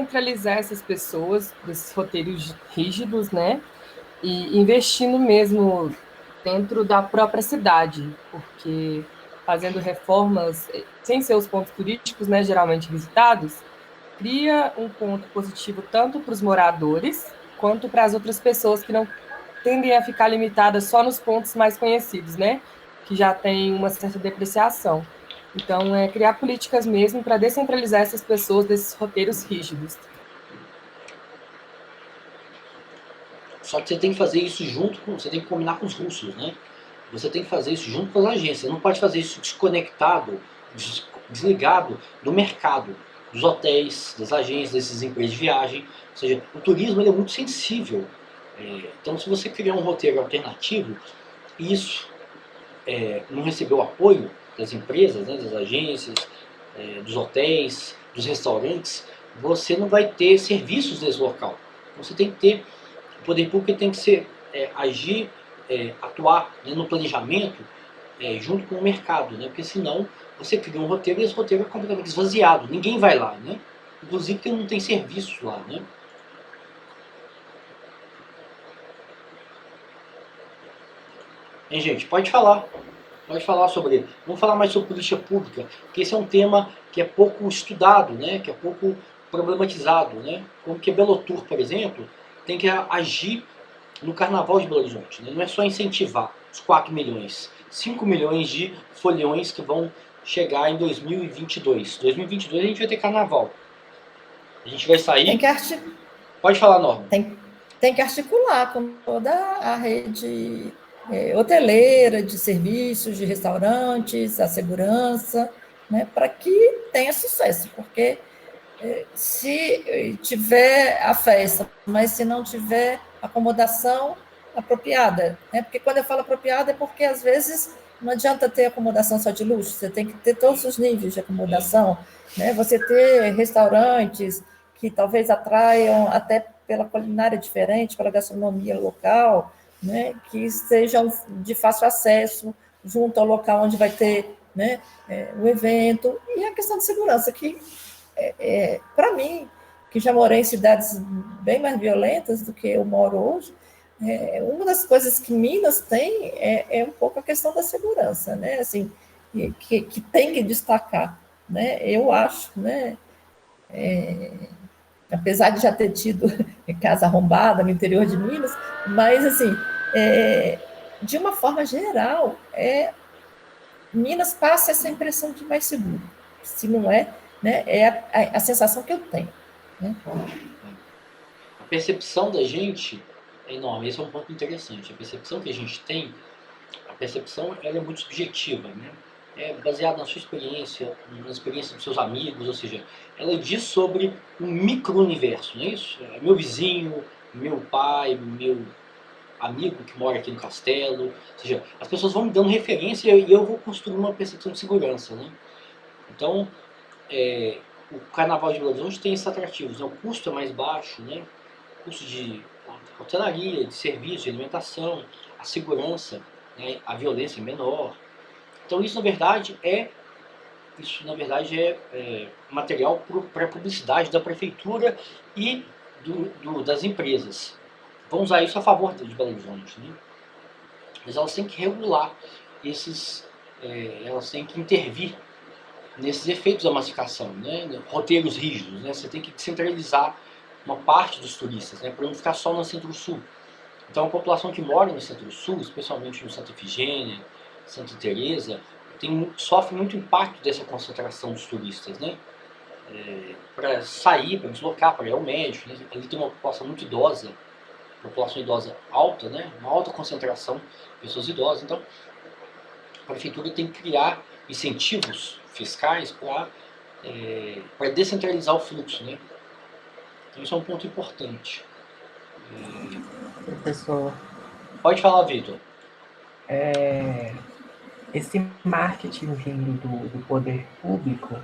descentralizar essas pessoas desses roteiros rígidos, né? E investindo mesmo dentro da própria cidade, porque fazendo reformas sem ser os pontos turísticos, né, geralmente visitados, cria um ponto positivo tanto para os moradores quanto para as outras pessoas que não tendem a ficar limitadas só nos pontos mais conhecidos, né, que já tem uma certa depreciação. Então, é criar políticas mesmo para descentralizar essas pessoas desses roteiros rígidos. Só que você tem que fazer isso junto com, você tem que combinar com os russos, né? Você tem que fazer isso junto com as agências. Você não pode fazer isso desconectado, desligado do mercado, dos hotéis, das agências, dessas empresas de viagem. Ou seja, o turismo ele é muito sensível. Então, se você criar um roteiro alternativo, e isso não recebeu apoio das empresas, né, das agências, dos hotéis, dos restaurantes, você não vai ter serviços desse local. Você tem que ter, o poder público tem que agir, atuar, né, no planejamento junto com o mercado, né, porque senão você cria um roteiro e esse roteiro é completamente esvaziado, ninguém vai lá, né, inclusive porque não tem serviços lá, né. Hein, gente, pode falar. Pode falar sobre. Vamos falar mais sobre política pública, porque esse é um tema que é pouco estudado, né? Que é pouco problematizado, né? Como que a Belotur, por exemplo, tem que agir no Carnaval de Belo Horizonte, né? Não é só incentivar os 4 milhões, 5 milhões de foliões que vão chegar em 2022. 2022 a gente vai ter Carnaval. A gente vai sair. Pode falar, Norma. Tem que articular com toda a rede hoteleira, de serviços, de restaurantes, a segurança, né, para que tenha sucesso, porque se tiver a festa, mas se não tiver acomodação apropriada, né, porque quando eu falo apropriada é porque às vezes não adianta ter acomodação só de luxo, você tem que ter todos os níveis de acomodação, né, você ter restaurantes que talvez atraiam até pela culinária diferente, pela gastronomia local, né, que sejam de fácil acesso junto ao local onde vai ter, né, o evento, e a questão de segurança, que, para mim, que já morei em cidades bem mais violentas do que eu moro hoje, uma das coisas que Minas tem é um pouco a questão da segurança, né, assim, que tem que destacar, né, eu acho, né, apesar de já ter tido casa arrombada no interior de Minas, mas, assim, de uma forma geral, Minas passa essa impressão de mais seguro. Se não é, né, é a sensação que eu tenho. Né? A percepção da gente é enorme. Esse é um ponto interessante. A percepção que a gente tem, a percepção ela é muito subjetiva, né? É baseada na sua experiência, na experiência dos seus amigos, ou seja, ela diz sobre um micro-universo, não é isso? Meu vizinho, meu pai, meu amigo que mora aqui no castelo, ou seja, as pessoas vão me dando referência e eu vou construir uma percepção de segurança, né? Então, o Carnaval de Belo Horizonte tem esses atrativos, né? O custo é mais baixo, né? O custo de hotelaria, de serviço, de alimentação, a segurança, né? A violência é menor. Então isso na verdade é material para a publicidade da prefeitura e das empresas. Vão usar isso a favor de Belo Horizonte, né? Mas elas têm que regular elas têm que intervir nesses efeitos da massificação, né? Roteiros rígidos, né? Você tem que descentralizar uma parte dos turistas, né? Para não ficar só no Centro-Sul. Então a população que mora no Centro-Sul, especialmente no Santa Efigênia, Santa Teresa, sofre muito impacto dessa concentração dos turistas, né? Para sair, para deslocar, para ir ao médico, né? Ali tem uma população muito idosa, população idosa alta, né? Uma alta concentração de pessoas idosas. Então a prefeitura tem que criar incentivos fiscais para descentralizar o fluxo, né? Então isso é um ponto importante. Professor, pode falar, Vitor. Esse marketing vindo do poder público,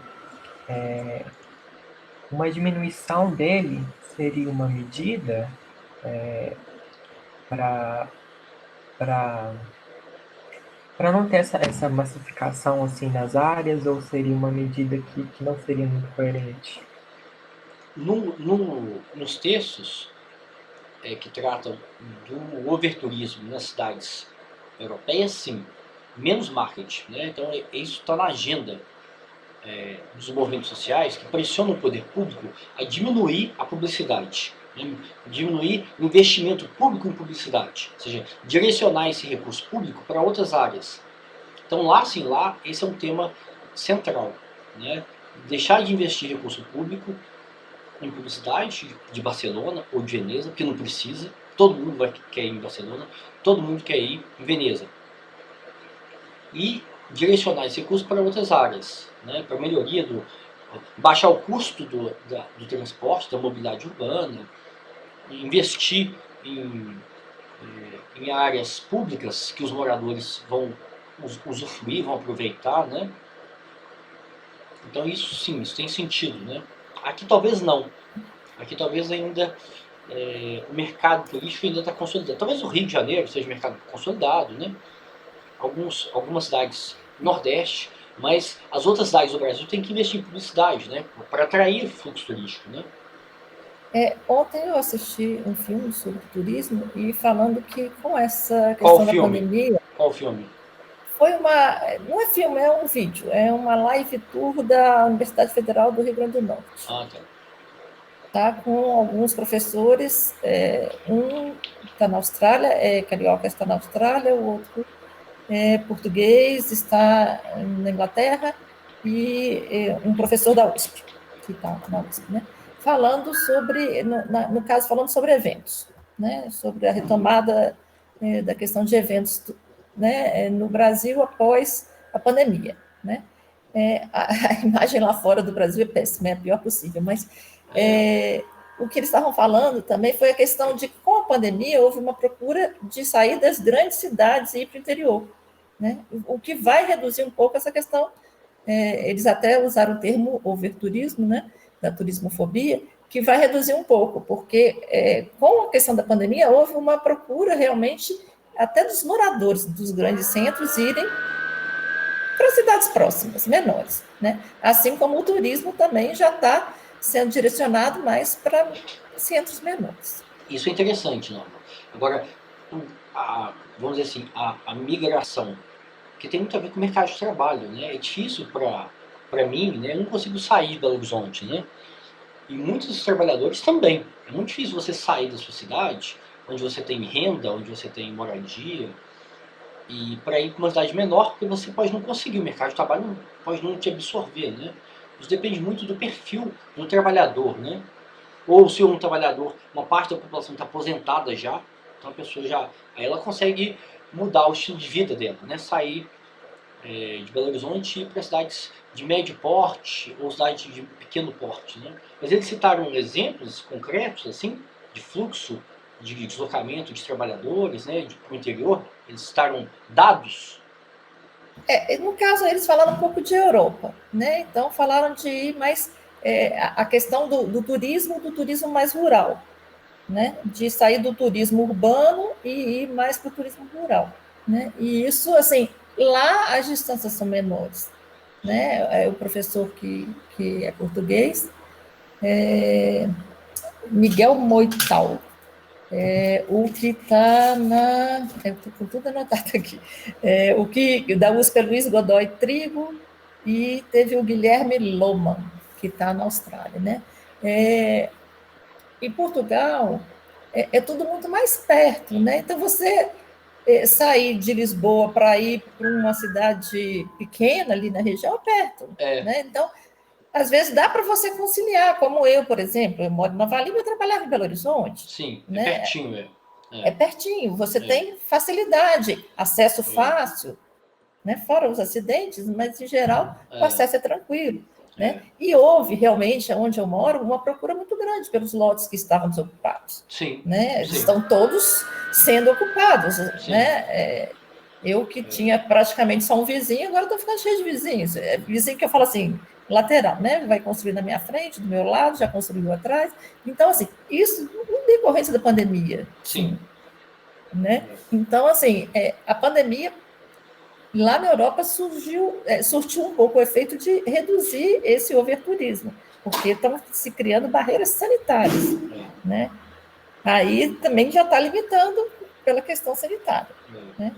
uma diminuição dele seria uma medida para não ter essa massificação assim nas áreas, ou seria uma medida que não seria muito coerente? Nos textos que tratam do overturismo nas cidades europeias, sim, menos marketing, né? Então isso está na agenda dos movimentos sociais que pressionam o poder público a diminuir a publicidade, né? Diminuir o investimento público em publicidade, ou seja, direcionar esse recurso público para outras áreas. Então lá esse é um tema central, né? Deixar de investir recurso público em publicidade de Barcelona ou de Veneza, porque não precisa, todo mundo quer ir em Barcelona, todo mundo quer ir em Veneza. E direcionar esse recurso para outras áreas, né? Para melhoria baixar o custo do transporte, da mobilidade urbana, investir em áreas públicas que os moradores vão usufruir, vão aproveitar, né? Então isso sim, isso tem sentido, né? Aqui talvez não. Aqui talvez ainda o mercado turístico ainda está consolidado. Talvez o Rio de Janeiro seja um mercado consolidado, né? Algumas cidades do Nordeste, mas as outras cidades do Brasil têm que investir em publicidade, né? Para atrair fluxo turístico, né? Ontem eu assisti um filme sobre turismo e falando que com essa questão da pandemia... Qual filme? Não é filme, é um vídeo, é uma live tour da Universidade Federal do Rio Grande do Norte. Ah, tá. Tá com alguns professores, um está na Austrália, carioca está na Austrália, o outro português está na Inglaterra, e um professor da USP, que está na USP, né? Falando sobre, no caso, falando sobre eventos, né? Sobre a retomada da questão de eventos, né? No Brasil após a pandemia, né? A imagem lá fora do Brasil é péssima, é a pior possível, mas o que eles estavam falando também foi a questão de, com a pandemia, houve uma procura de sair das grandes cidades e ir para o interior, né? O que vai reduzir um pouco essa questão. Eles até usaram o termo overturismo, né? Da turismofobia, que vai reduzir um pouco, porque com a questão da pandemia houve uma procura realmente até dos moradores dos grandes centros irem para cidades próximas, menores, né? Assim como o turismo também já está sendo direcionado mais para centros menores. Isso é interessante, Norma. Agora, vamos dizer assim, a migração, que tem muito a ver com o mercado de trabalho, né? É difícil para mim, né? Eu não consigo sair de Belo Horizonte, né? E muitos trabalhadores também. É muito difícil você sair da sua cidade, onde você tem renda, onde você tem moradia, e para ir para uma cidade menor, porque você pode não conseguir, o mercado de trabalho pode não te absorver, né? Isso depende muito do perfil do trabalhador, né? Ou se um trabalhador, uma parte da população está aposentada já, então a pessoa aí ela consegue mudar o estilo de vida dela, né? Sair de Belo Horizonte e ir para cidades de médio porte ou cidades de pequeno porte, né? Mas eles citaram exemplos concretos, assim, de fluxo de deslocamento de trabalhadores, né, para o interior. Eles citaram dados. No caso, eles falaram um pouco de Europa, né? Então, falaram de ir mais a questão do turismo mais rural, né? De sair do turismo urbano e ir mais para o turismo rural, né? E isso, assim, lá as distâncias são menores, né? O professor que é português, Miguel Moital, o que está na... Eu estou com tudo anotado aqui. O que da USP é Luiz Godoy Trigo, e teve o Guilherme Loman, que está na Austrália, né? Em Portugal, é tudo muito mais perto, né? Então, você sair de Lisboa para ir para uma cidade pequena ali na região é perto, né? Então, às vezes dá para você conciliar, como eu, por exemplo, eu moro na Vale, eu trabalhava em Belo Horizonte. Sim, né? Pertinho. É pertinho, você tem facilidade, acesso fácil, né? Fora os acidentes, mas em geral o acesso é tranquilo. Né? E houve realmente, onde eu moro, uma procura muito grande pelos lotes que estavam desocupados. Sim. Né? Eles estão todos sendo ocupados. Né? Eu que tinha praticamente só um vizinho, agora estou ficando cheio de vizinhos. Vizinho que eu falo assim, lateral, né? Vai construir na minha frente, do meu lado, já construiu atrás. Então, assim, isso em decorrência da pandemia. Sim. Né? Então, assim, a pandemia lá na Europa surtiu um pouco o efeito de reduzir esse overturismo. porque estão se criando barreiras sanitárias, É, né? Aí também já está limitando pela questão sanitária, é. né?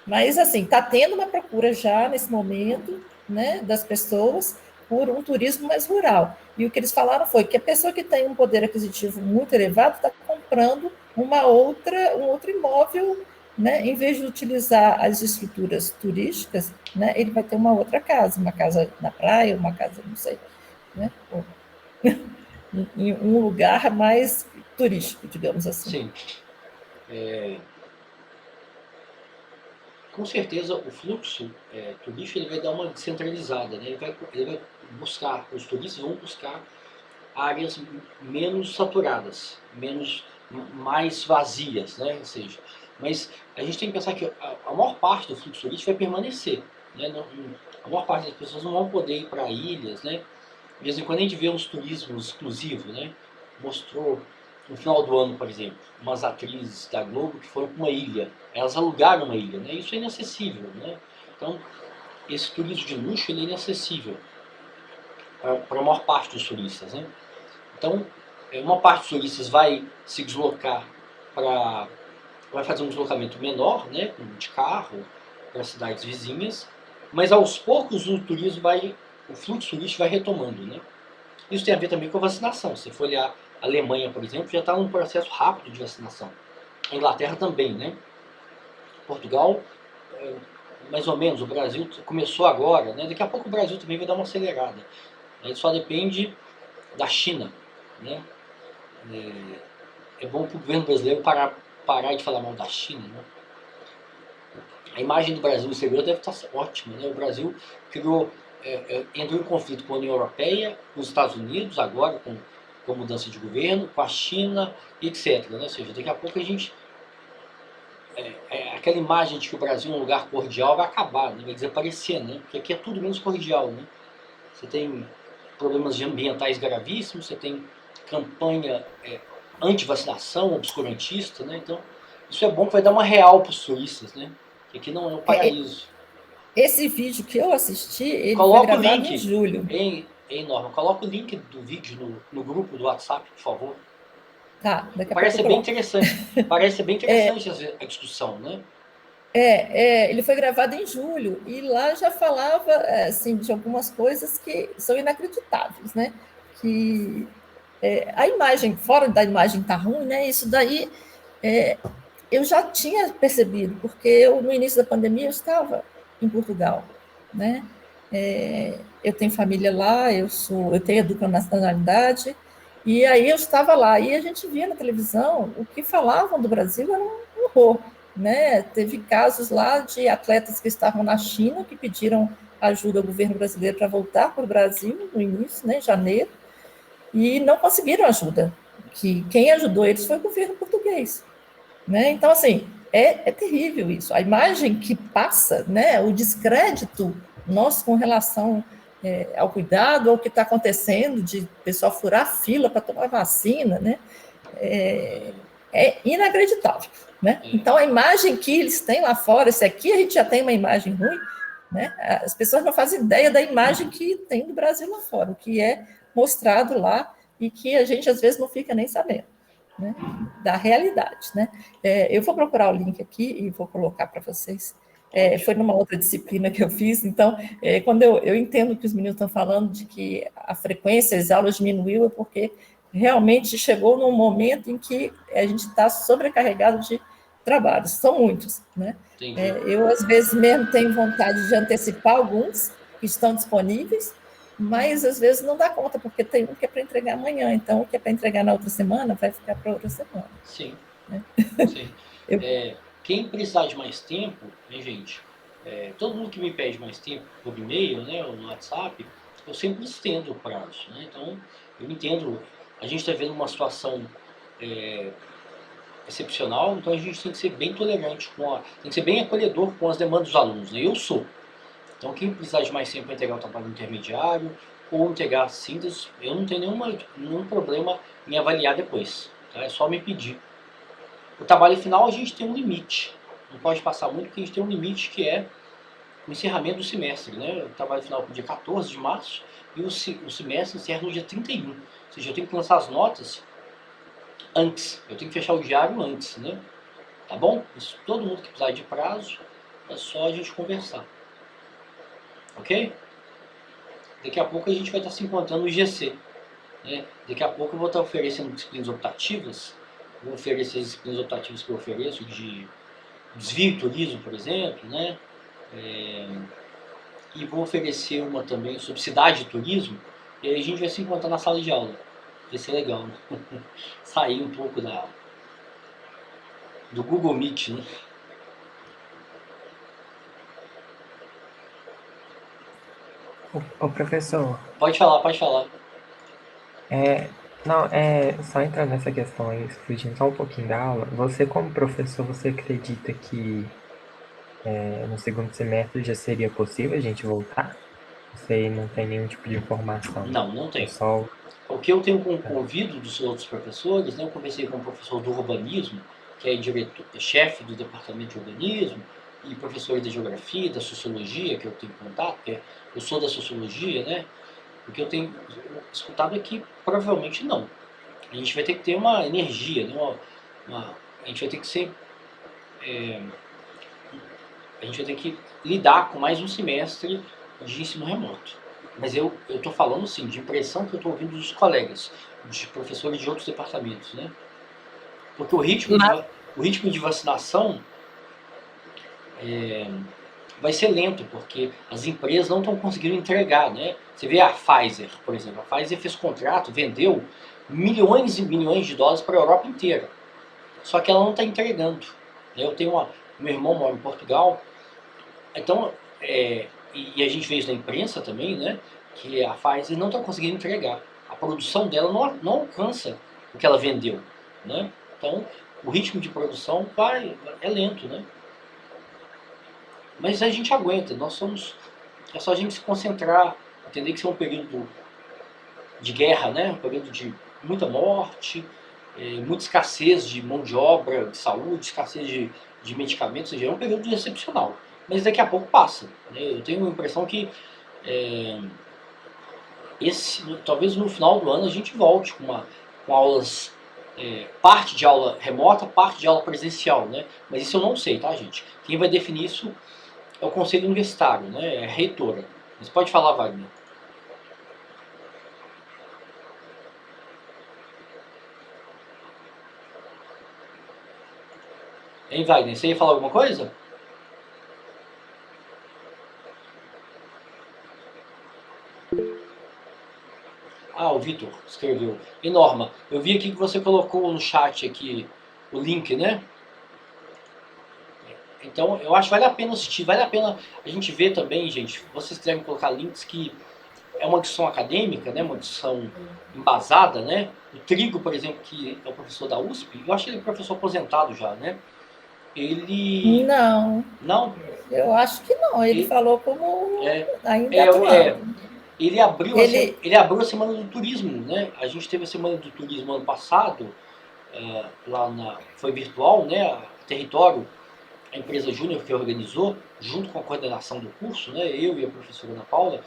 Mas, assim, está tendo uma procura já nesse momento, né, das pessoas por um turismo mais rural. E o que eles falaram foi que a pessoa que tem um poder aquisitivo muito elevado está comprando um outro imóvel, né, em vez de utilizar as estruturas turísticas, né, ele vai ter uma outra casa, uma casa na praia, uma casa, não sei, né, em um lugar mais turístico, digamos assim. Sim. Com certeza o fluxo turístico ele vai dar uma descentralizada, né? Ele vai buscar, os turistas vão buscar áreas menos saturadas, mais vazias, né? Ou seja, mas a gente tem que pensar que a maior parte do fluxo turístico vai permanecer, né? A maior parte das pessoas não vão poder ir para ilhas, né? De vez em quando a gente vê uns turismos exclusivos, né? Mostrou no final do ano, por exemplo, umas atrizes da Globo que foram para uma ilha. Elas alugaram uma ilha, né? Isso é inacessível, né? Então, esse turismo de luxo ele é inacessível para a maior parte dos turistas, né? Então, uma parte dos turistas vai se deslocar vai fazer um deslocamento menor, né? De carro para cidades vizinhas, mas aos poucos o fluxo turístico vai retomando, né? Isso tem a ver também com a vacinação. Se você for olhar a Alemanha, por exemplo, já está num processo rápido de vacinação. A Inglaterra também, né? Portugal, mais ou menos. O Brasil começou agora, né? Daqui a pouco o Brasil também vai dar uma acelerada. Ele só depende da China, né? É bom para o governo brasileiro parar de falar mal da China, né? A imagem do Brasil no exterior deve estar ótima, né? O Brasil entrou em conflito com a União Europeia, com os Estados Unidos, agora com mudança de governo, com a China, etc. Né? Ou seja, daqui a pouco a gente... aquela imagem de que o Brasil é um lugar cordial vai acabar, né? Vai desaparecer, né? Porque aqui é tudo menos cordial, né? Você tem problemas ambientais gravíssimos, você tem campanha anti-vacinação, obscurantista, né? Então, isso é bom que vai dar uma real para os turistas, né? Que aqui não é um paraíso. Esse vídeo que eu assisti, ele Coloca foi gravado o link, em julho. Hein, Norma? Coloca o link do vídeo no grupo do WhatsApp, por favor. Tá, daqui a Parece ser pouco eu bem coloco. interessante. Parece ser bem interessante a discussão, né? Ele foi gravado em julho e lá já falava assim, de algumas coisas que são inacreditáveis, né? Que a imagem, fora da imagem tá ruim, né? Isso daí eu já tinha percebido, porque eu, no início da pandemia, eu estava em Portugal, né? Eu tenho família lá, eu tenho a dupla nacionalidade, e aí eu estava lá, e a gente via na televisão o que falavam do Brasil era um horror, né? Teve casos lá de atletas que estavam na China, que pediram ajuda ao governo brasileiro para voltar para o Brasil no início, né, em janeiro, e não conseguiram ajuda. Que quem ajudou eles foi o governo português, né? Então, assim, é terrível isso. A imagem que passa, né, o descrédito nosso com relação ao cuidado, ao que está acontecendo, de pessoal furar fila para tomar vacina, né, é inacreditável. Né? Então, a imagem que eles têm lá fora, se aqui a gente já tem uma imagem ruim, né, as pessoas não fazem ideia da imagem que tem do Brasil lá fora, o que é mostrado lá e que a gente às vezes não fica nem sabendo, né, da realidade. Né? Eu vou procurar o link aqui e vou colocar para vocês. Foi numa outra disciplina que eu fiz, então, quando eu entendo que os meninos estão falando de que a frequência, as aulas diminuiu, é porque realmente chegou num momento em que a gente está sobrecarregado de trabalhos, são muitos, né? Eu, às vezes, mesmo tenho vontade de antecipar alguns que estão disponíveis, mas, às vezes, não dá conta, porque tem um que é para entregar amanhã, então, o que é para entregar na outra semana vai ficar para outra semana. Sim, né? Sim. Quem precisar de mais tempo, né, gente, todo mundo que me pede mais tempo por e-mail, né, ou no WhatsApp, eu sempre estendo o prazo, né? Então, eu entendo, a gente está vendo uma situação excepcional, então a gente tem que ser bem tolerante, tem que ser bem acolhedor com as demandas dos alunos, né? Eu sou. Então, quem precisar de mais tempo para entregar o trabalho intermediário ou entregar a síntese, eu não tenho nenhum problema em avaliar depois, tá? É só me pedir. O trabalho final a gente tem um limite, não pode passar muito, porque a gente tem um limite que é o encerramento do semestre, né? O trabalho final para o dia 14 de março e o semestre encerra no dia 31. Ou seja, eu tenho que lançar as notas antes. Eu tenho que fechar o diário antes, né? Tá bom? Isso, todo mundo que precisar de prazo, é só a gente conversar. Ok? Daqui a pouco a gente vai estar se encontrando no IGC. Né? Daqui a pouco eu vou estar oferecendo disciplinas optativas. Vou oferecer as disciplinas optativas que eu ofereço de desvio e turismo, por exemplo, né? E vou oferecer uma também sobre cidade e turismo. E aí a gente vai se encontrar na sala de aula. Vai ser legal, né? Sair um pouco do Google Meet, né? Ô, professor, Pode falar, pode falar. não, só entrando nessa questão aí, fugindo só um pouquinho da aula, você como professor, você acredita que no segundo semestre já seria possível a gente voltar? Você não tem nenhum tipo de informação? Não É tem. só... O que eu tenho ouvido dos outros professores, né, eu conversei com o professor do urbanismo, que é chefe do departamento de urbanismo, e professores da geografia, da sociologia, que eu tenho contato, porque eu sou da sociologia, né? O que eu tenho escutado é que provavelmente não. A gente vai ter que ter uma energia, né? A gente vai ter que ser... a gente vai ter que lidar com mais um semestre de ensino remoto. Mas eu estou falando, sim, de impressão que eu estou ouvindo dos colegas, de professores de outros departamentos, né? Porque o ritmo de vacinação vai ser lento, porque as empresas não estão conseguindo entregar, né? Você vê a Pfizer, por exemplo. A Pfizer fez contrato, vendeu milhões e milhões de dólares para a Europa inteira. Só que ela não está entregando. Eu tenho meu irmão mora em Portugal, então, e a gente vê isso na imprensa também, né? Que a Pfizer não está conseguindo entregar. A produção dela não alcança o que ela vendeu, né? Então, o ritmo de produção é lento, né? Mas a gente aguenta, é só a gente se concentrar, entender que isso é um período de guerra, né? Um período de muita morte, muita escassez de mão de obra, de saúde, escassez de medicamentos, ou seja, é um período excepcional. Mas daqui a pouco passa, né? Eu tenho a impressão que talvez no final do ano a gente volte com aulas, parte de aula remota, parte de aula presencial, né? Mas isso eu não sei, tá, gente? Quem vai definir isso é o Conselho Universitário, né? É a reitora. Mas pode falar, Wagner. Hein, Wagner? Você ia falar alguma coisa? Ah, o Vitor escreveu. E Norma, eu vi aqui que você colocou no chat aqui o link, né? Então, eu acho que vale a pena assistir, vale a pena a gente ver também, gente, vocês quiserem colocar links que é uma discussão acadêmica, né, uma discussão embasada, né? O Trigo, por exemplo, que é o professor da USP, eu acho que ele é professor aposentado já, né? Ele... Não. Não? Eu acho que não, ele falou como ainda atuando. Ele abriu a Semana do Turismo, né? A gente teve a Semana do Turismo ano passado, foi virtual, né? A Território, a empresa Júnior que organizou, junto com a coordenação do curso, né? Eu e a professora Ana Paula,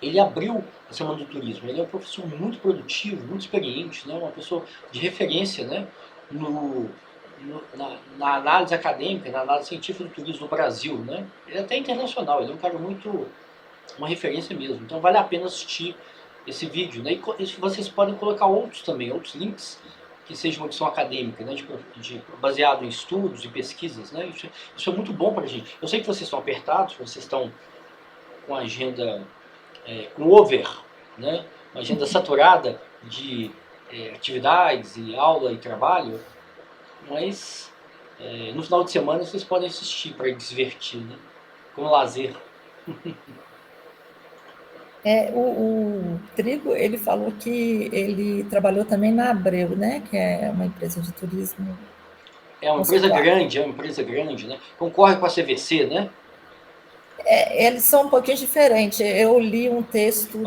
ele abriu a Semana do Turismo. Ele é um professor muito produtivo, muito experiente, né? Uma pessoa de referência, né? Na análise acadêmica, na análise científica do turismo no Brasil, né? Ele é até internacional, ele é um cara uma referência mesmo. Então vale a pena assistir esse vídeo, né? E vocês podem colocar outros também, outros links que sejam uma edição acadêmica, né? Baseado em estudos e pesquisas, né? Isso é muito bom para a gente. Eu sei que vocês estão apertados, vocês estão com a agenda com over, né? Uma agenda saturada de atividades e aula e trabalho, mas no final de semana vocês podem assistir para divertir, né? Como lazer. O Trigo, ele falou que ele trabalhou também na Abreu, né? Que é uma empresa de turismo. É uma empresa grande, né? Concorre com a CVC, né? Eles são um pouquinho diferentes. Eu li um texto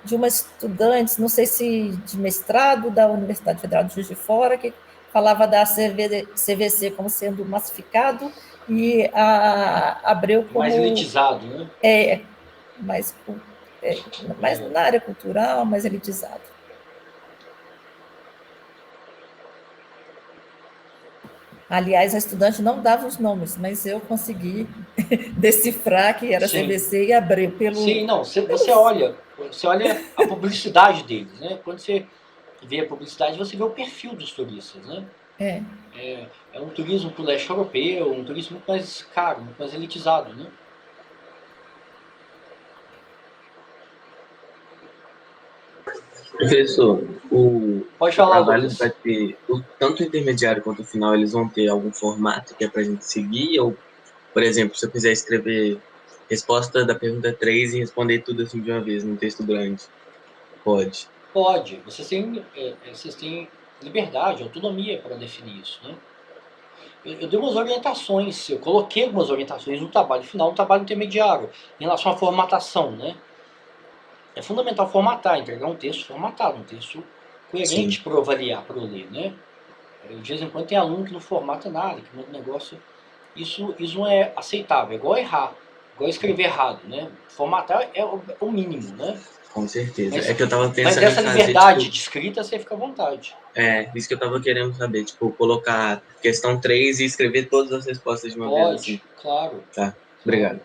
de uma estudante, não sei se de mestrado da Universidade Federal de Juiz de Fora, que falava da CVC como sendo massificado e Abreu como... Mais elitizado, né? Mais na área cultural, mais elitizado. Aliás, a estudante não dava os nomes, mas eu consegui decifrar que era Sim. CVC e Abreu pelo... Sim, não, você olha a publicidade deles, né? Quando você vê a publicidade, você vê o perfil dos turistas, né? É um turismo para o leste europeu, um turismo muito mais caro, muito mais elitizado, né? Professor, Pode falar, trabalho Lucas. vai ter, tanto o intermediário quanto o final, eles vão ter algum formato que é para a gente seguir? Ou, por exemplo, se eu quiser escrever resposta da pergunta 3 e responder tudo assim de uma vez, num texto grande, pode? Pode. Vocês têm liberdade, autonomia para definir isso, né? Eu dei umas orientações, eu coloquei algumas orientações no trabalho final, no trabalho intermediário, em relação à formatação, né? É fundamental formatar, entregar um texto formatado, um texto coerente para eu avaliar, para eu ler, né? De vez em quando tem aluno que não formata nada, que manda negócio. Isso não é aceitável, é igual errar, igual escrever errado, né? Formatar é o mínimo, né? Com certeza. Mas, é que eu tava pensando mas essa em fazer, liberdade de escrita, você fica à vontade. Isso que eu tava querendo saber, tipo, colocar questão 3 e escrever todas as respostas de uma vez assim. Claro. Tá, obrigado.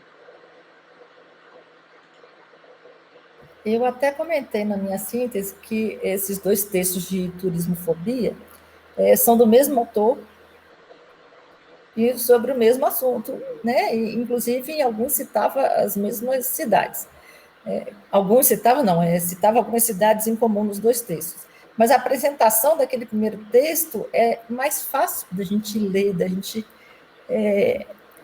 Eu até comentei na minha síntese que esses dois textos de turismofobia são do mesmo autor e sobre o mesmo assunto, né? E, inclusive, em alguns citava as mesmas cidades. Alguns citavam, não, citava algumas cidades em comum nos dois textos. Mas a apresentação daquele primeiro texto é mais fácil da gente ler, da gente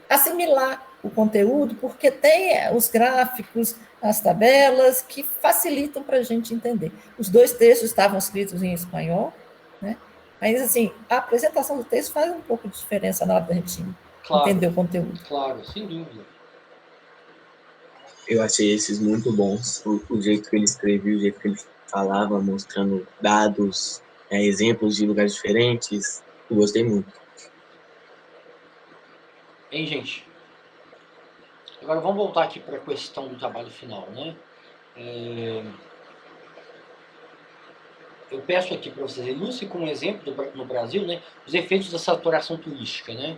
assimilar o conteúdo, porque tem os gráficos, as tabelas, que facilitam para a gente entender. Os dois textos estavam escritos em espanhol, né? Mas, assim, a apresentação do texto faz um pouco de diferença na hora da gente entender o conteúdo. Claro, sem dúvida. Eu achei esses muito bons, o jeito que ele escrevia, o jeito que ele falava, mostrando dados, exemplos de lugares diferentes. Eu gostei muito. Hein, gente? Agora vamos voltar aqui para a questão do trabalho final, né? Eu peço aqui para vocês ilustrem com um exemplo no Brasil, né, os efeitos da saturação turística, né?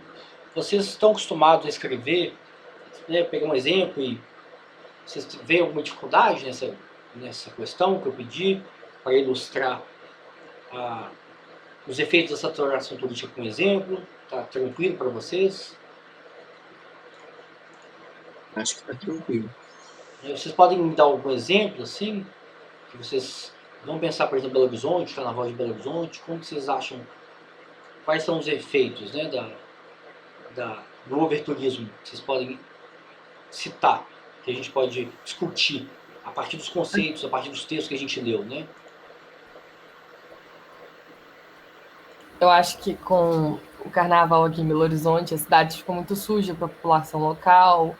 Vocês estão acostumados a escrever, né, pegar um exemplo e vocês veem alguma dificuldade nessa questão que eu pedi para ilustrar os efeitos da saturação turística com um exemplo? Tá tranquilo para vocês? Acho que tá tranquilo. Vocês podem me dar algum exemplo, assim, que vocês vão pensar, por exemplo, Belo Horizonte, Carnaval de Belo Horizonte, como que vocês acham, quais são os efeitos, né, do overturismo que vocês podem citar, que a gente pode discutir a partir dos conceitos, a partir dos textos que a gente leu, né? Eu acho que com o carnaval aqui em Belo Horizonte, a cidade ficou muito suja para a população local,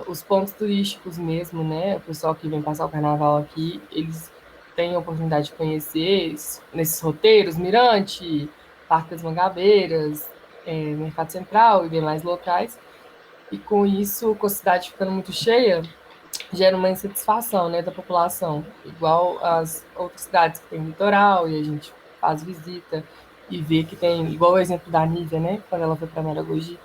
os pontos turísticos mesmo, né? O pessoal que vem passar o carnaval aqui, eles têm a oportunidade de conhecer nesses roteiros, Mirante, Parque das Mangabeiras, Mercado Central e demais locais. E com isso, com a cidade ficando muito cheia, gera uma insatisfação, né, da população, igual as outras cidades que tem litoral e a gente faz visita e vê que tem, igual o exemplo da Nívia, né, quando ela foi para Maragogi,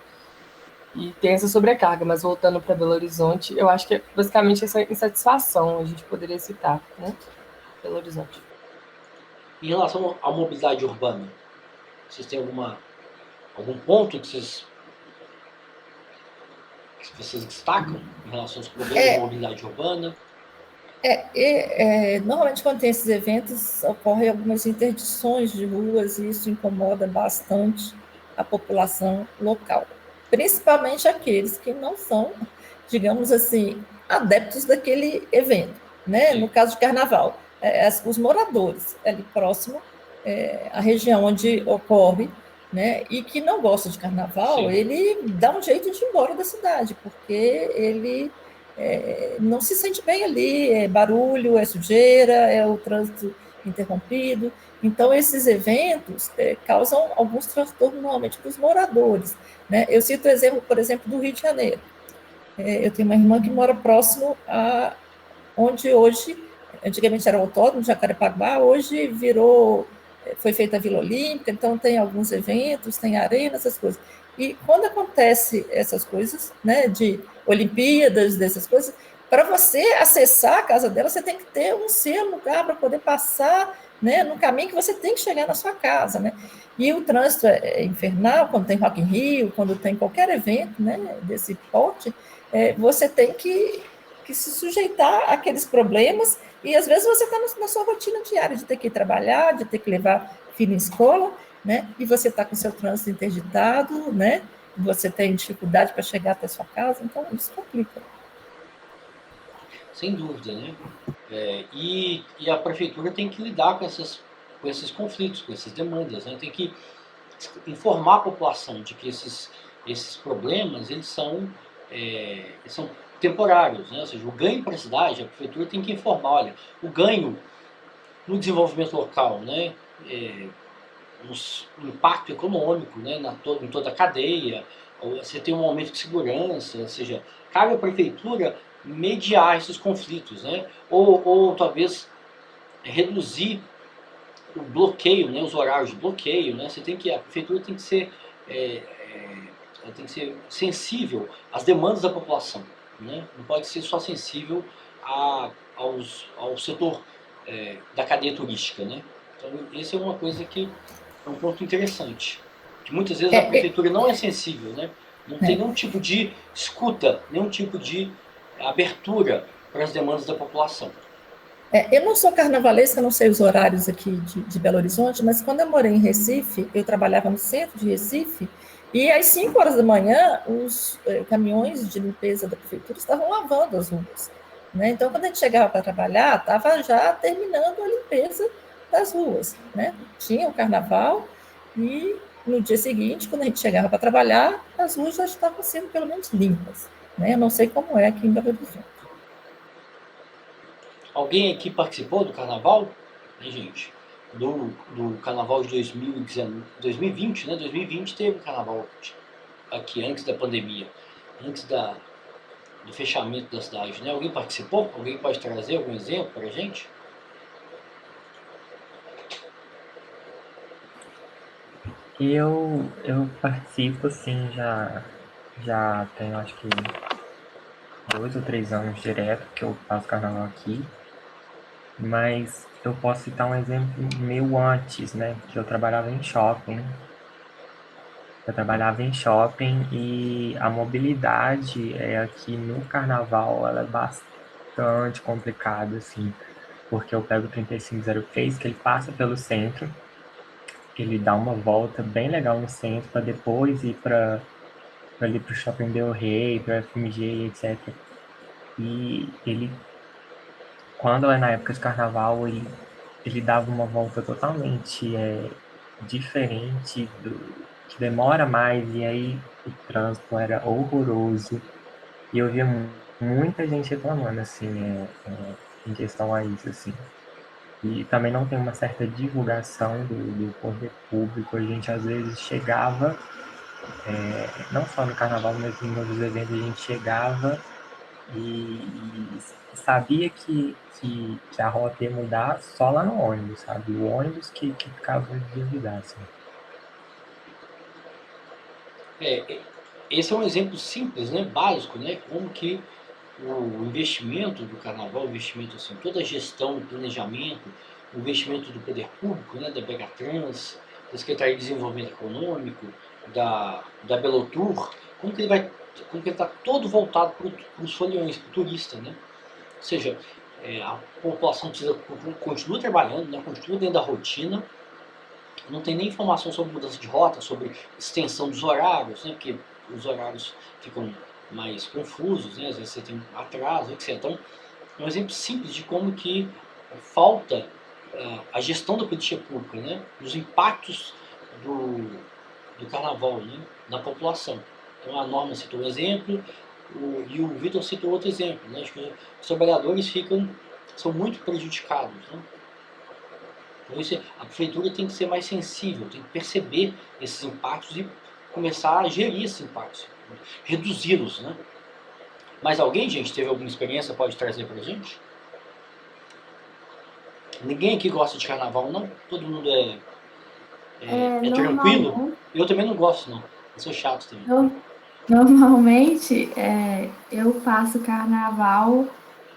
e tem essa sobrecarga. Mas voltando para Belo Horizonte, eu acho que é basicamente essa insatisfação a gente poderia citar, né, Belo Horizonte. Em relação à mobilidade urbana, vocês têm algum ponto que vocês destacam em relação aos problemas da mobilidade urbana? Normalmente, quando tem esses eventos, ocorrem algumas interdições de ruas e isso incomoda bastante a população local, principalmente aqueles que não são, digamos assim, adeptos daquele evento, né? No caso de carnaval, os moradores ali próximo à região onde ocorre, né? E que não gosta de carnaval, sim, ele dá um jeito de ir embora da cidade, porque ele não se sente bem ali, é barulho, é sujeira, é o trânsito interrompido. Então, esses eventos causam alguns transtornos, normalmente, para os moradores, né? Eu cito o exemplo, por exemplo, do Rio de Janeiro. Eu tenho uma irmã que mora próximo a onde hoje, antigamente era o autódromo de Jacarepaguá, hoje foi feita a Vila Olímpica, então tem alguns eventos, tem arena, essas coisas. E quando acontece essas coisas, né, de Olimpíadas, dessas coisas, para você acessar a casa dela, você tem que ter um selo, lugar para poder passar, né, no caminho que você tem que chegar na sua casa, né? E o trânsito é infernal, quando tem Rock in Rio, quando tem qualquer evento, né, desse porte, você tem que se sujeitar àqueles problemas, e às vezes você está na sua rotina diária de ter que ir trabalhar, de ter que levar filho em escola, né? E você está com seu trânsito interditado, né? Você tem dificuldade para chegar até a sua casa, então isso complica. Sem dúvida, né? E a prefeitura tem que lidar com esses conflitos, com essas demandas, né? Tem que informar a população de que esses problemas eles são temporários, né? Ou seja, o ganho para a cidade, a prefeitura tem que informar, olha, o ganho no desenvolvimento local, né? O impacto econômico, né? Em toda a cadeia, você tem um aumento de segurança, ou seja, cabe à prefeitura mediar esses conflitos, né? Ou talvez reduzir o bloqueio, né? Os horários de bloqueio, né? A prefeitura tem que ser ela tem que ser sensível às demandas da população, né? Não pode ser só sensível ao setor da cadeia turística, né? Então, isso é uma coisa que é um ponto interessante, que muitas vezes a prefeitura não é sensível, né? Não tem nenhum tipo de escuta, nenhum tipo de abertura para as demandas da população. Eu não sou carnavalesca, não sei os horários aqui de Belo Horizonte, mas quando eu morei em Recife, eu trabalhava no centro de Recife, e às 5 horas da manhã, os caminhões de limpeza da prefeitura estavam lavando as ruas, né? Então, quando a gente chegava para trabalhar, estava já terminando a limpeza das ruas, né? Tinha o carnaval, e no dia seguinte, quando a gente chegava para trabalhar, as ruas já estavam sendo pelo menos limpas, né? Eu não sei como é aqui em Belo Horizonte. Alguém aqui participou do carnaval? Né, gente? Do carnaval de 2020, né? 2020 teve o carnaval aqui antes da pandemia, antes do fechamento da cidade, né? Alguém participou? Alguém pode trazer algum exemplo para a gente? Eu participo, sim, já tenho acho que 2 ou 3 anos direto que eu faço carnaval aqui, mas eu posso citar um exemplo meu antes, né, que eu trabalhava em shopping. Eu trabalhava em shopping e a mobilidade aqui no carnaval ela é bastante complicada, assim, porque eu pego o 3506, que ele passa pelo centro, ele dá uma volta bem legal no centro para depois ir para ali para o Shopping Del Rey, para o FMG, etc. E ele, quando é na época de carnaval, ele dava uma volta totalmente diferente, que demora mais, e aí o trânsito era horroroso. E eu via muita gente reclamando, assim, em questão a isso, assim. E também não tem uma certa divulgação do poder público. A gente, às vezes, chegava, não só no carnaval, mas em outros eventos, a gente chegava e sabia que a rota ia mudar só lá no ônibus, sabe? O ônibus que ficava de duvidar, assim. Esse é um exemplo simples, né? Básico, né? Como que o investimento do carnaval, o investimento assim, toda a gestão, o planejamento, o investimento do poder público, né? Da Begatrans, da Secretaria de Desenvolvimento Econômico, da Belotur, como que ele está todo voltado para os foliões, para o turista, né? Ou seja, a população continua trabalhando, né? Continua dentro da rotina, não tem nem informação sobre mudança de rota, sobre extensão dos horários, né? Porque os horários ficam mais confusos, né? Às vezes você tem atraso, etc. Então, é um exemplo simples de como que falta a gestão da política pública, né? Dos impactos do carnaval, né? Na população. Então, a Norma citou um exemplo, e o Vitor citou outro exemplo, né? Acho que os trabalhadores são muito prejudicados, né? Então, a prefeitura tem que ser mais sensível, tem que perceber esses impactos e começar a gerir esses impactos, reduzi-los, né? Mas alguém, gente, teve alguma experiência, pode trazer pra gente? Ninguém aqui gosta de carnaval, não? Todo mundo é tranquilo? Eu também não gosto, não. Eu sou chato também. Normalmente, eu passo carnaval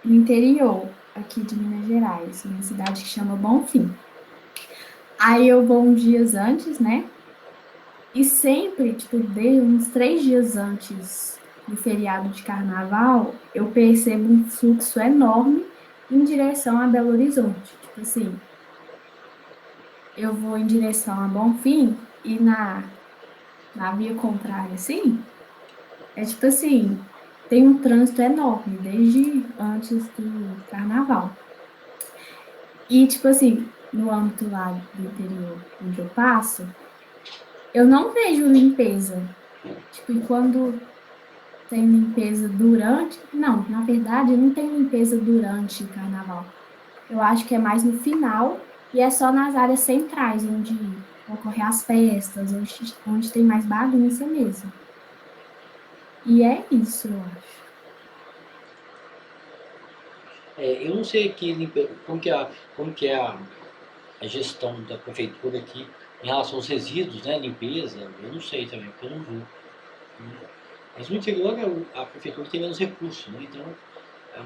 no interior, aqui de Minas Gerais, uma cidade que chama Bonfim. Aí eu vou uns dias antes, né? E sempre, tipo, desde uns 3 dias antes do feriado de carnaval, eu percebo um fluxo enorme em direção a Belo Horizonte. Tipo assim, eu vou em direção a Bonfim e na via contrária, assim, é tipo assim, tem um trânsito enorme desde antes do carnaval. E, tipo assim, no âmbito lá do interior onde eu passo, eu não vejo limpeza. Tipo, e quando tem limpeza durante. Não, na verdade, não tem limpeza durante o carnaval. Eu acho que é mais no final e é só nas áreas centrais, onde ocorrem as festas, onde tem mais bagunça mesmo. E é isso, eu acho. Eu não sei como que é a gestão da prefeitura aqui em relação aos resíduos, né, limpeza, eu não sei também, porque eu não vou. Mas no interior a prefeitura tem menos recursos, né, então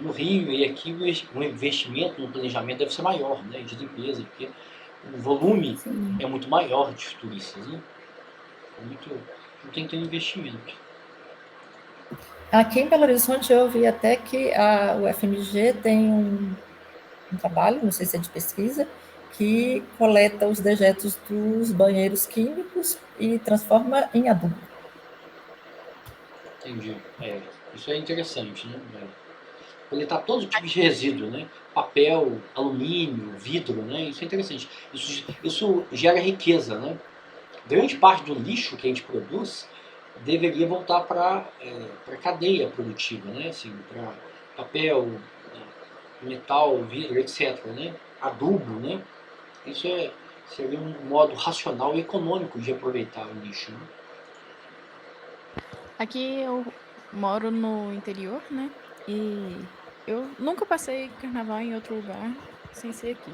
no Rio e aqui o investimento no planejamento deve ser maior, né, de limpeza, porque o volume Sim. é muito maior de turistas, né, não tem que ter investimento. Aqui em Belo Horizonte eu vi até que o FMG tem um trabalho, não sei se é de pesquisa, que coleta os dejetos dos banheiros químicos e transforma em adubo. Entendi. Isso é interessante, né? Coletar todo tipo de resíduo, né? Papel, alumínio, vidro, né? Isso é interessante. Isso gera riqueza, né? Grande parte do lixo que a gente produz deveria voltar para a cadeia produtiva, né? Assim, para papel, metal, vidro, etc. Né? Adubo, né? Isso seria um modo racional e econômico de aproveitar o lixo. Né? Aqui eu moro no interior, né? E eu nunca passei carnaval em outro lugar sem ser aqui,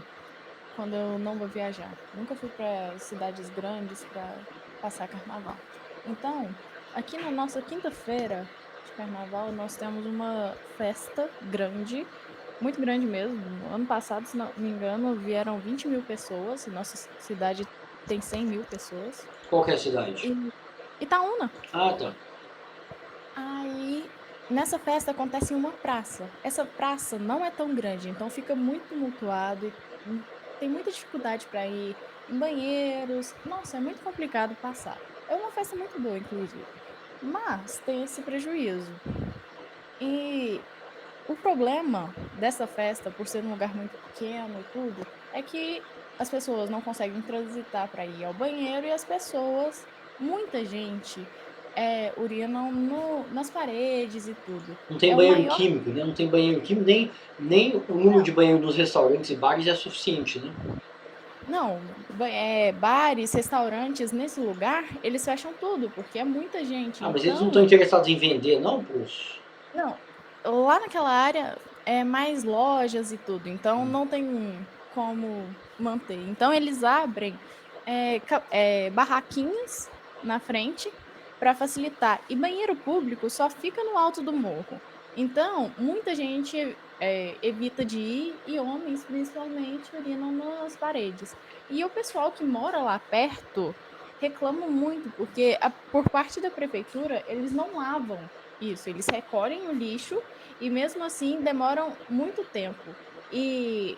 quando eu não vou viajar. Nunca fui para cidades grandes para passar carnaval. Então, aqui na nossa quinta-feira de carnaval, nós temos uma festa grande, muito grande mesmo. No ano passado, se não me engano, vieram 20 mil pessoas. Nossa cidade tem 100 mil pessoas. Qual que é a cidade? Itaúna. Ah, tá. Aí, nessa festa acontece em uma praça. Essa praça não é tão grande, então fica muito tumultuado e tem muita dificuldade para ir em banheiros. Nossa, é muito complicado passar. É uma festa muito boa, inclusive. Mas tem esse prejuízo. E o problema dessa festa, por ser um lugar muito pequeno e tudo, é que as pessoas não conseguem transitar para ir ao banheiro e as pessoas, muita gente, urinam nas paredes e tudo. Não tem É o banheiro maior. químico, né? Não tem banheiro químico, nem o número de banheiro dos restaurantes e bares é suficiente, né? Não, bares, restaurantes nesse lugar, eles fecham tudo, porque é muita gente. Mas eles não estão interessados em vender, não, poxa? Não, lá naquela área é mais lojas e tudo, então não tem como manter. Então eles abrem barraquinhas na frente para facilitar. E banheiro público só fica no alto do morro. Então, muita gente evita de ir, e homens, principalmente, urinam nas paredes. E o pessoal que mora lá perto reclama muito, porque por parte da prefeitura, eles não lavam isso, eles recolhem o lixo e mesmo assim demoram muito tempo. E,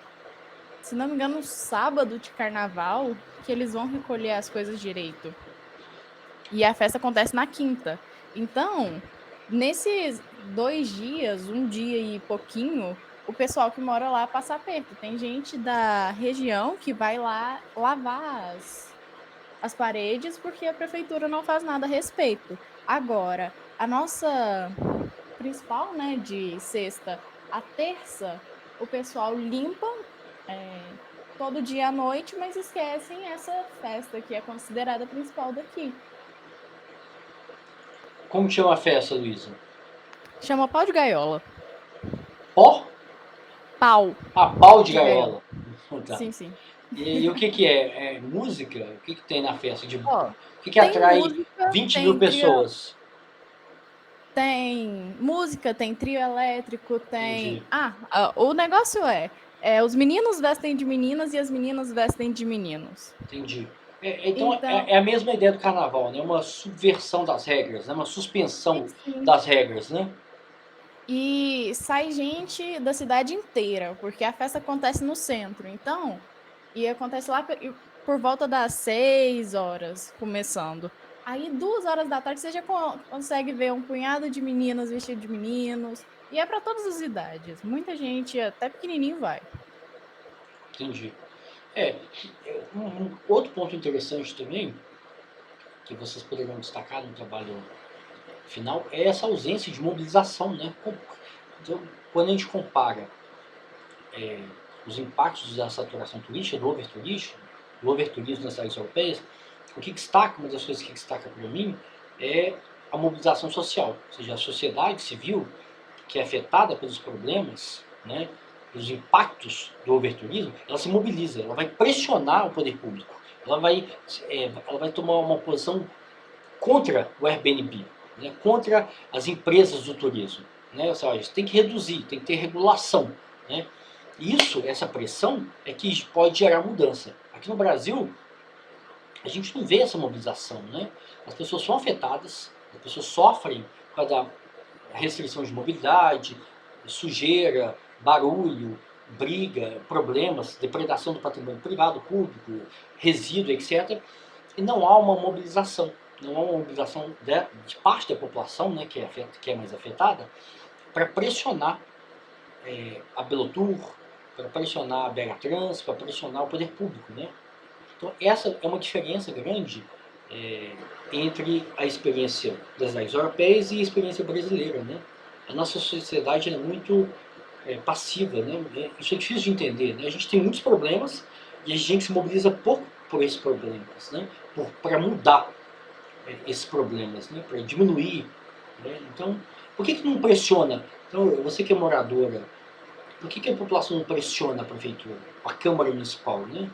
se não me engano, sábado de carnaval, que eles vão recolher as coisas direito. E a festa acontece na quinta. Então, nesses 2 dias, um dia e pouquinho, o pessoal que mora lá passa perto. Tem gente da região que vai lá lavar as paredes porque a prefeitura não faz nada a respeito. Agora, a nossa principal, né, de sexta a terça, o pessoal limpa todo dia à noite, mas esquecem essa festa que é considerada a principal daqui. Como chama a festa, Luísa? Chama pau de gaiola. Pó? Pau. Pau de De gaiola. Tá. Sim, sim. E o que é? É música? O que tem na festa? Ó, O que tem atrai música, 20 tem mil pessoas? Tem música, tem trio elétrico, tem. Entendi. O negócio os meninos vestem de meninas e as meninas vestem de meninos. Entendi. Então Então, é a mesma ideia do carnaval, né? Uma subversão das regras, né? Uma suspensão sim. das regras, né? E sai gente da cidade inteira, porque a festa acontece no centro. Então, e acontece lá por volta das 6 horas, começando. Aí, 2 horas da tarde, você já consegue ver um punhado de meninas vestidas de meninos. E é para todas as idades. Muita gente, até pequenininho, vai. Entendi. Um outro ponto interessante também, que vocês poderão destacar no trabalho final, é essa ausência de mobilização, né? Então, quando a gente compara os impactos da saturação turística, do overturismo nas cidades europeias, o que destaca, uma das coisas que destaca para mim, é a mobilização social, ou seja, a sociedade civil, que é afetada pelos problemas, né, pelos impactos do overturismo, ela se mobiliza, ela vai pressionar o poder público, ela vai tomar uma posição contra o Airbnb, né, contra as empresas do turismo. Né, ou seja, tem que reduzir, tem que ter regulação. Né. Essa pressão é que pode gerar mudança. Aqui no Brasil, a gente não vê essa mobilização. Né. As pessoas são afetadas, as pessoas sofrem por causa da restrição de mobilidade, sujeira, barulho, briga, problemas, depredação do patrimônio privado, público, resíduo, etc. E não há uma mobilização. Não há uma mobilização de parte da população, né, que é mais afetada, para pressionar a Belotur, para pressionar a BH Trans, para pressionar o poder público. Né? Então, essa é uma diferença grande entre a experiência das leis europeias e a experiência brasileira. Né? A nossa sociedade é muito passiva. Né? Isso é difícil de entender. Né? A gente tem muitos problemas e a gente se mobiliza pouco por esses problemas, né? Para mudar esses problemas, né? Para diminuir. Né? Então, por que não pressiona? Então, você que é moradora, por que a população não pressiona a prefeitura, a Câmara Municipal? Né?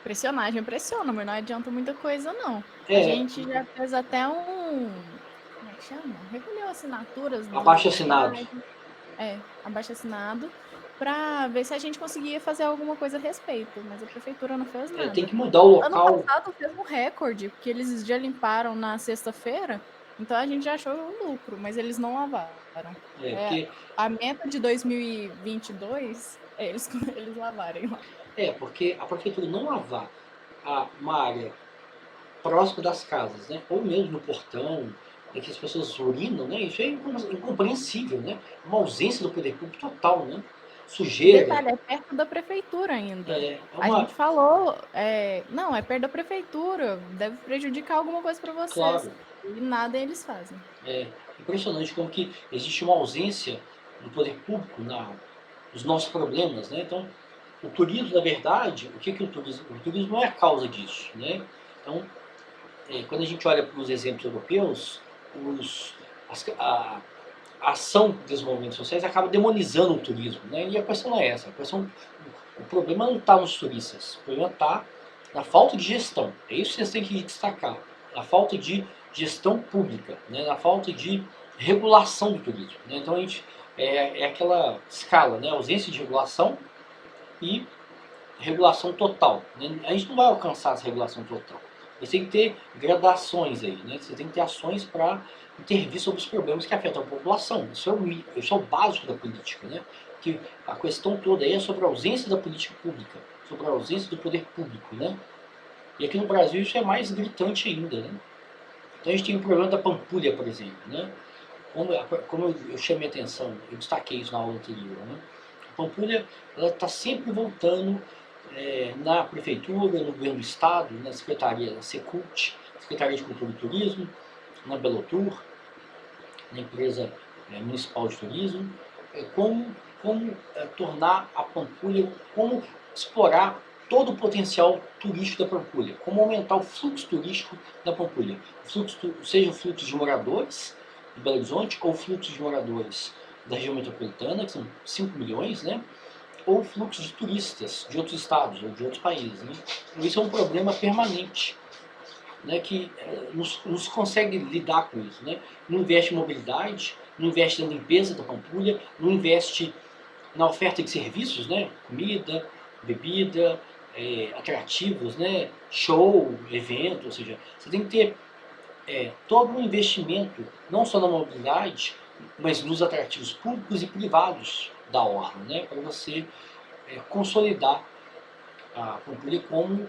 Pressionagem pressiona, mas não adianta muita coisa, não. A gente já fez até como é que chama? Recolheu assinaturas. Abaixo-assinado. Abaixo-assinado, para ver se a gente conseguia fazer alguma coisa a respeito, mas a prefeitura não fez nada. Tem que mudar o local. Ano passado fez um recorde, porque eles já limparam na sexta-feira, então a gente já achou um lucro, mas eles não lavaram. A meta de 2022 é eles lavarem lá. Porque a prefeitura não lavar uma área próxima das casas, né? Ou mesmo no portão, em que as pessoas urinam, né? Isso é incompreensível, né? Uma ausência do poder público total, né? Sujeira. Detalhe, é perto da prefeitura ainda. A gente falou, não, é perto da prefeitura, deve prejudicar alguma coisa para vocês. Claro. E nada eles fazem. É impressionante como que existe uma ausência do poder público nos nossos problemas, né? Então, o turismo, na verdade, o que é o turismo? O turismo não é a causa disso, né? Então, quando a gente olha para os exemplos europeus, a ação dos movimentos sociais acaba demonizando o turismo, né? E a questão não é essa. O problema não está nos turistas, o problema está na falta de gestão. É isso que vocês têm que destacar. Na falta de gestão pública, né? Na falta de regulação do turismo. Né? Então, a gente é aquela escala, né? Ausência de regulação e regulação total. Né? A gente não vai alcançar essa regulação total. Você tem que ter gradações aí, né? Você tem que ter ações para intervir sobre os problemas que afetam a população. Isso é o básico da política, né? Que a questão toda aí é sobre a ausência da política pública, sobre a ausência do poder público, né? E aqui no Brasil isso é mais gritante ainda, né? Então a gente tem o problema da Pampulha, por exemplo, né? Como eu chamei a atenção, eu destaquei isso na aula anterior, né? A Pampulha, ela está sempre voltando na prefeitura, no governo do estado, na secretaria da Secult, Secretaria de Cultura e Turismo, na Belotur, na empresa municipal de turismo, como como tornar a Pampulha, como explorar todo o potencial turístico da Pampulha, como aumentar o fluxo turístico da Pampulha, seja o fluxo de moradores de Belo Horizonte ou o fluxo de moradores da região metropolitana, que são 5 milhões, né? Ou o fluxo de turistas de outros estados ou de outros países. Né? Isso é um problema permanente, né, que não se consegue lidar com isso. Né? Não investe em mobilidade, não investe na limpeza da Pampulha, não investe na oferta de serviços, né? Comida, bebida, atrativos, né? Show, evento, ou seja, você tem que ter todo um investimento, não só na mobilidade, mas nos atrativos públicos e privados da orla, né? Para você consolidar a Pampulha como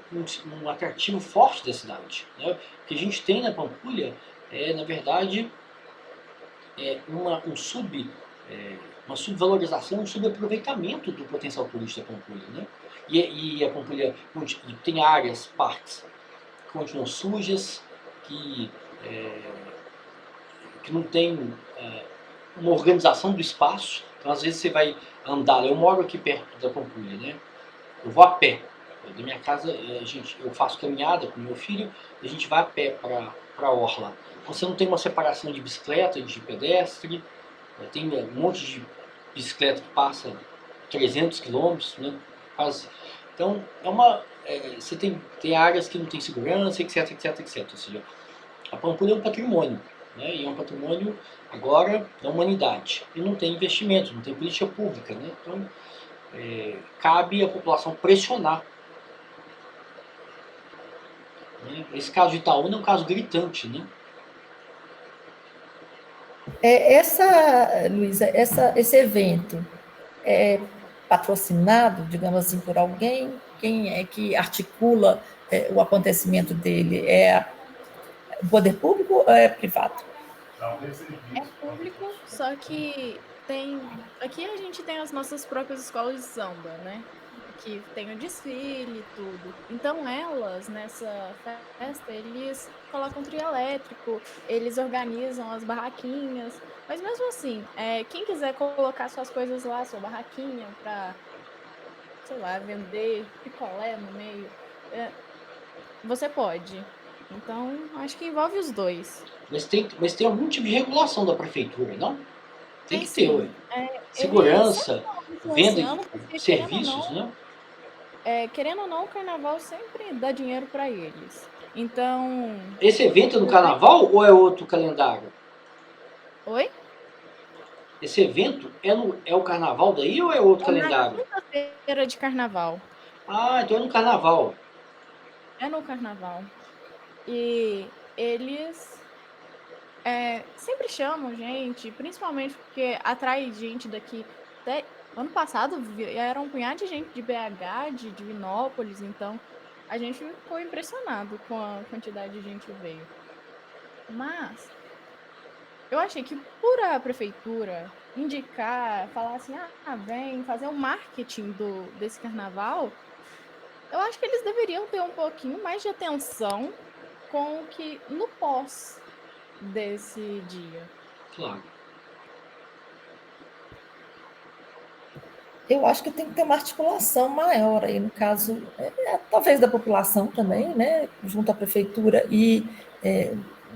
um atrativo forte da cidade. Né? O que a gente tem na Pampulha na verdade, uma subvalorização, um subaproveitamento do potencial turístico da Pampulha. Né? E a Pampulha tem áreas, partes, que continuam sujas, que não tem uma organização do espaço. Então, às vezes, você vai andar. Eu moro aqui perto da Pampulha, né? Eu vou a pé. Da minha casa, eu faço caminhada com meu filho e a gente vai a pé para a orla. Você não tem uma separação de bicicleta, de pedestre, tem um monte de bicicleta que passa 300 quilômetros, né? Quase. Então, você tem áreas que não tem segurança, etc, etc, etc. Ou seja, a Pampulha é um patrimônio, né? E é um patrimônio agora da humanidade. E não tem investimento, não tem política pública, né? Então, cabe à população pressionar. Né? Esse caso de Itaúna é um caso gritante, né? Luísa, esse evento é patrocinado, digamos assim, por alguém? Quem é que articula o acontecimento dele? É o poder público ou é privado? É público, só que aqui a gente tem as nossas próprias escolas de samba, né? Que tem o desfile e tudo. Então elas, nessa festa, eles colocam trio elétrico, eles organizam as barraquinhas, mas mesmo assim, quem quiser colocar suas coisas lá, sua barraquinha para, sei lá, vender picolé no meio, você pode. Então, acho que envolve os dois. Mas tem algum tipo de regulação da prefeitura, não? Tem que ter, sim. ué. Segurança, venda de serviços, né? Querendo ou não, o carnaval sempre dá dinheiro para eles. Então. Esse evento é no carnaval ou é outro calendário? Oi? Esse evento é o carnaval daí ou é outro calendário? Na quinta-feira de carnaval. Ah, então é no carnaval. É no carnaval. E eles sempre chamam gente, principalmente porque atrai gente daqui. Até ano passado era um punhado de gente de BH, de Divinópolis, então a gente ficou impressionado com a quantidade de gente que veio. Mas eu achei que por a prefeitura indicar, falar assim, vem fazer o marketing desse carnaval, eu acho que eles deveriam ter um pouquinho mais de atenção com o que no pós desse dia. Claro. Eu acho que tem que ter uma articulação maior aí, no caso, talvez da população também, né, junto à prefeitura e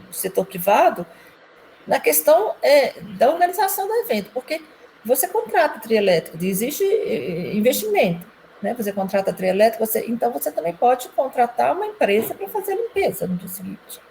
o setor privado, na questão da organização do evento, porque você contrata trio elétrico, existe investimento, né? Você contrata trio elétrico, então você também pode contratar uma empresa para fazer a limpeza no dia seguinte,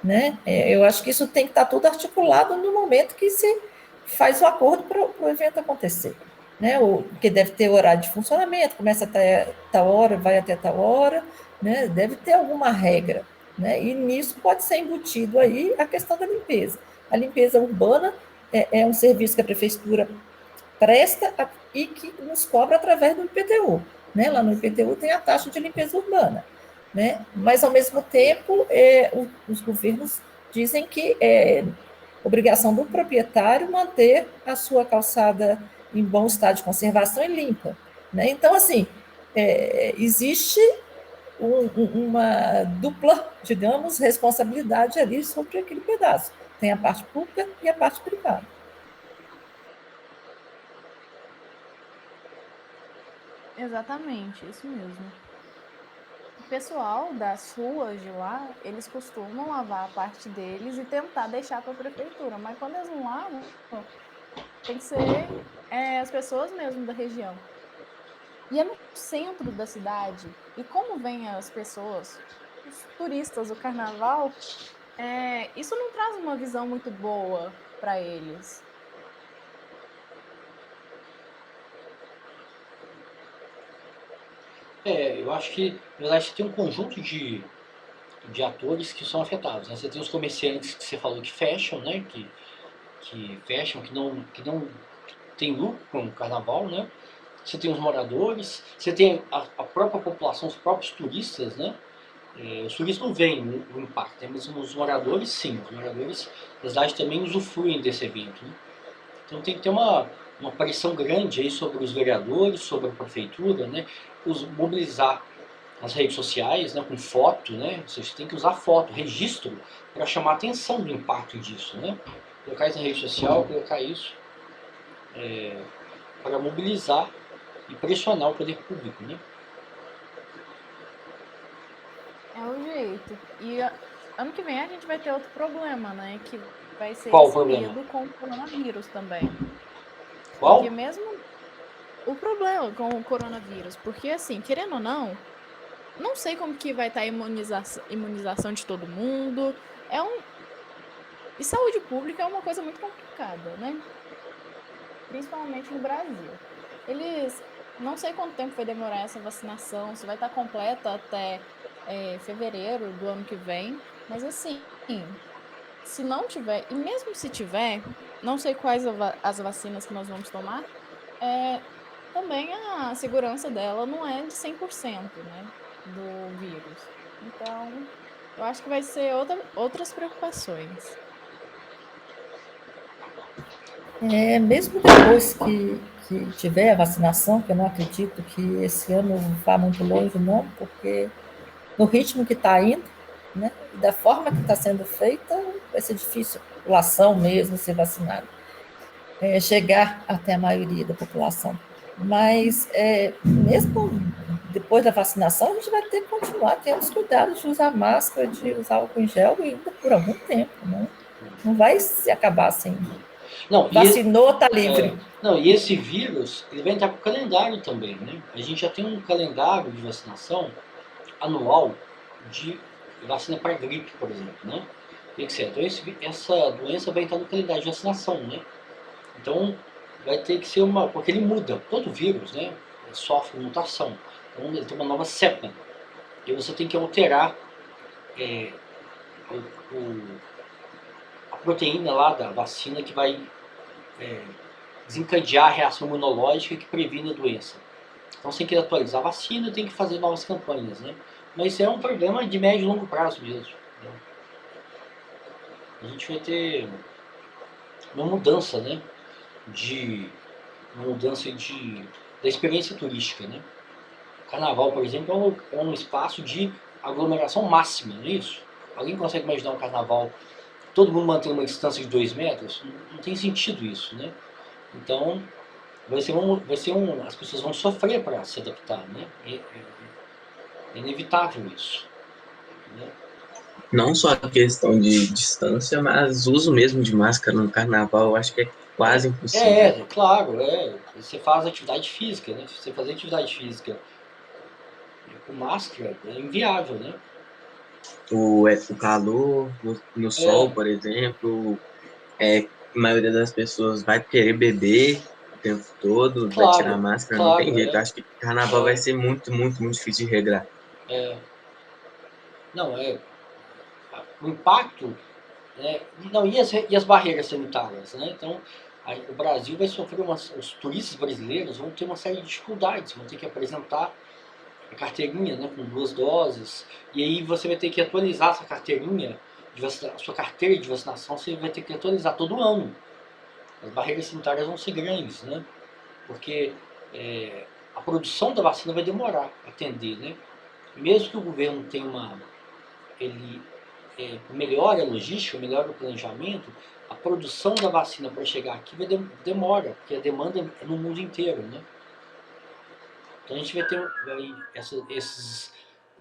né? Eu acho que isso tem que estar tudo articulado no momento que se faz o acordo para o evento acontecer, né? Porque deve ter horário de funcionamento, começa até tal hora, vai até tal hora, né? Deve ter alguma regra, né? E nisso pode ser embutido aí a questão da limpeza. A limpeza urbana é um serviço que a prefeitura presta e que nos cobra através do IPTU. Né? Lá no IPTU tem a taxa de limpeza urbana. Né? Mas, ao mesmo tempo, os governos dizem que é obrigação do proprietário manter a sua calçada em bom estado de conservação e limpa. Né? Então, assim, existe uma dupla, digamos, responsabilidade ali sobre aquele pedaço. Tem a parte pública e a parte privada. Exatamente, isso mesmo. O pessoal das ruas de lá, eles costumam lavar a parte deles e tentar deixar para a prefeitura, mas quando eles não lavam, tem que ser as pessoas mesmo da região. E é no centro da cidade. E como vêm as pessoas, os turistas do carnaval, isso não traz uma visão muito boa para eles. Eu acho que, na verdade, você tem um conjunto de atores que são afetados, né? Você tem os comerciantes que você falou que fecham, né? Que fecham, que não tem lucro com o carnaval, né? Você tem os moradores, você tem a própria população, os próprios turistas, né? Os turistas não veem o impacto, né? Mas os moradores, sim. Os moradores da cidade também usufruem desse evento, né? Então tem que ter uma pressão grande aí sobre os vereadores, sobre a prefeitura, né? Mobilizar as redes sociais, né? Com foto, né? Você tem que usar foto, registro, para chamar a atenção do impacto disso, né? Colocar isso na rede social, colocar isso para mobilizar e pressionar o poder público, né? É o jeito. E ano que vem a gente vai ter outro problema, né? Que vai ser Qual o esse problema? medo com o coronavírus também. Qual? Porque mesmo o problema com o coronavírus, porque assim, querendo ou não sei como que vai estar a imunização de todo mundo. E saúde pública é uma coisa muito complicada, né? Principalmente no Brasil. Não sei quanto tempo vai demorar essa vacinação, se vai estar completa até fevereiro do ano que vem, mas assim, se não tiver, e mesmo se tiver, não sei quais as vacinas que nós vamos tomar, também a segurança dela não é de 100%, né, do vírus. Então, eu acho que vai ser outras preocupações. Mesmo depois que tiver a vacinação, que eu não acredito que esse ano vá muito longe, não, porque no ritmo que está indo, né, e da forma que está sendo feita, vai ser difícil a população mesmo ser vacinada, chegar até a maioria da população. Mas, mesmo depois da vacinação, a gente vai ter que continuar tendo os cuidados de usar máscara, de usar álcool em gel ainda por algum tempo, né? Não vai se acabar assim. Não, Vacinou, está livre. E esse vírus, ele vai entrar para o calendário também, né? A gente já tem um calendário de vacinação anual de vacina para gripe, por exemplo, né? Etc. Então essa doença vai entrar no calendário de vacinação, né? Então vai ter que ser porque ele muda, todo vírus, né? Ele sofre mutação, então ele tem uma nova cepa, e você tem que alterar a proteína lá da vacina que vai desencadear a reação imunológica que previne a doença. Então você tem que atualizar a vacina, tem que fazer novas campanhas, né? Mas isso é um problema de médio e longo prazo mesmo, né? A gente vai ter uma mudança, né? Da experiência turística, né? O carnaval, por exemplo, é um espaço de aglomeração máxima, não é isso? Alguém consegue imaginar um carnaval todo mundo mantendo uma distância de 2 metros? Não tem sentido isso, né? Então as pessoas vão sofrer para se adaptar, né? É inevitável isso, né? Não só a questão de distância, mas uso mesmo de máscara no carnaval, eu acho que é quase impossível. Claro, você faz atividade física, né? Se você fazer atividade física com máscara, é inviável, né? O calor, no sol, por exemplo, a maioria das pessoas vai querer beber o tempo todo, vai tirar a máscara, não tem jeito. Acho que carnaval vai ser muito, muito, muito difícil de regrar. O impacto, né? E as barreiras sanitárias, né? Então, o Brasil vai sofrer os turistas brasileiros vão ter uma série de dificuldades, vão ter que apresentar a carteirinha, né, com 2 doses, e aí você vai ter que atualizar essa carteirinha, a sua carteira de vacinação, você vai ter que atualizar todo ano. As barreiras sanitárias vão ser grandes, né? Porque a produção da vacina vai demorar a atender, né? Mesmo que o governo tenha melhore a logística, melhore o planejamento, a produção da vacina para chegar aqui demora, porque a demanda é no mundo inteiro, né? Então a gente vai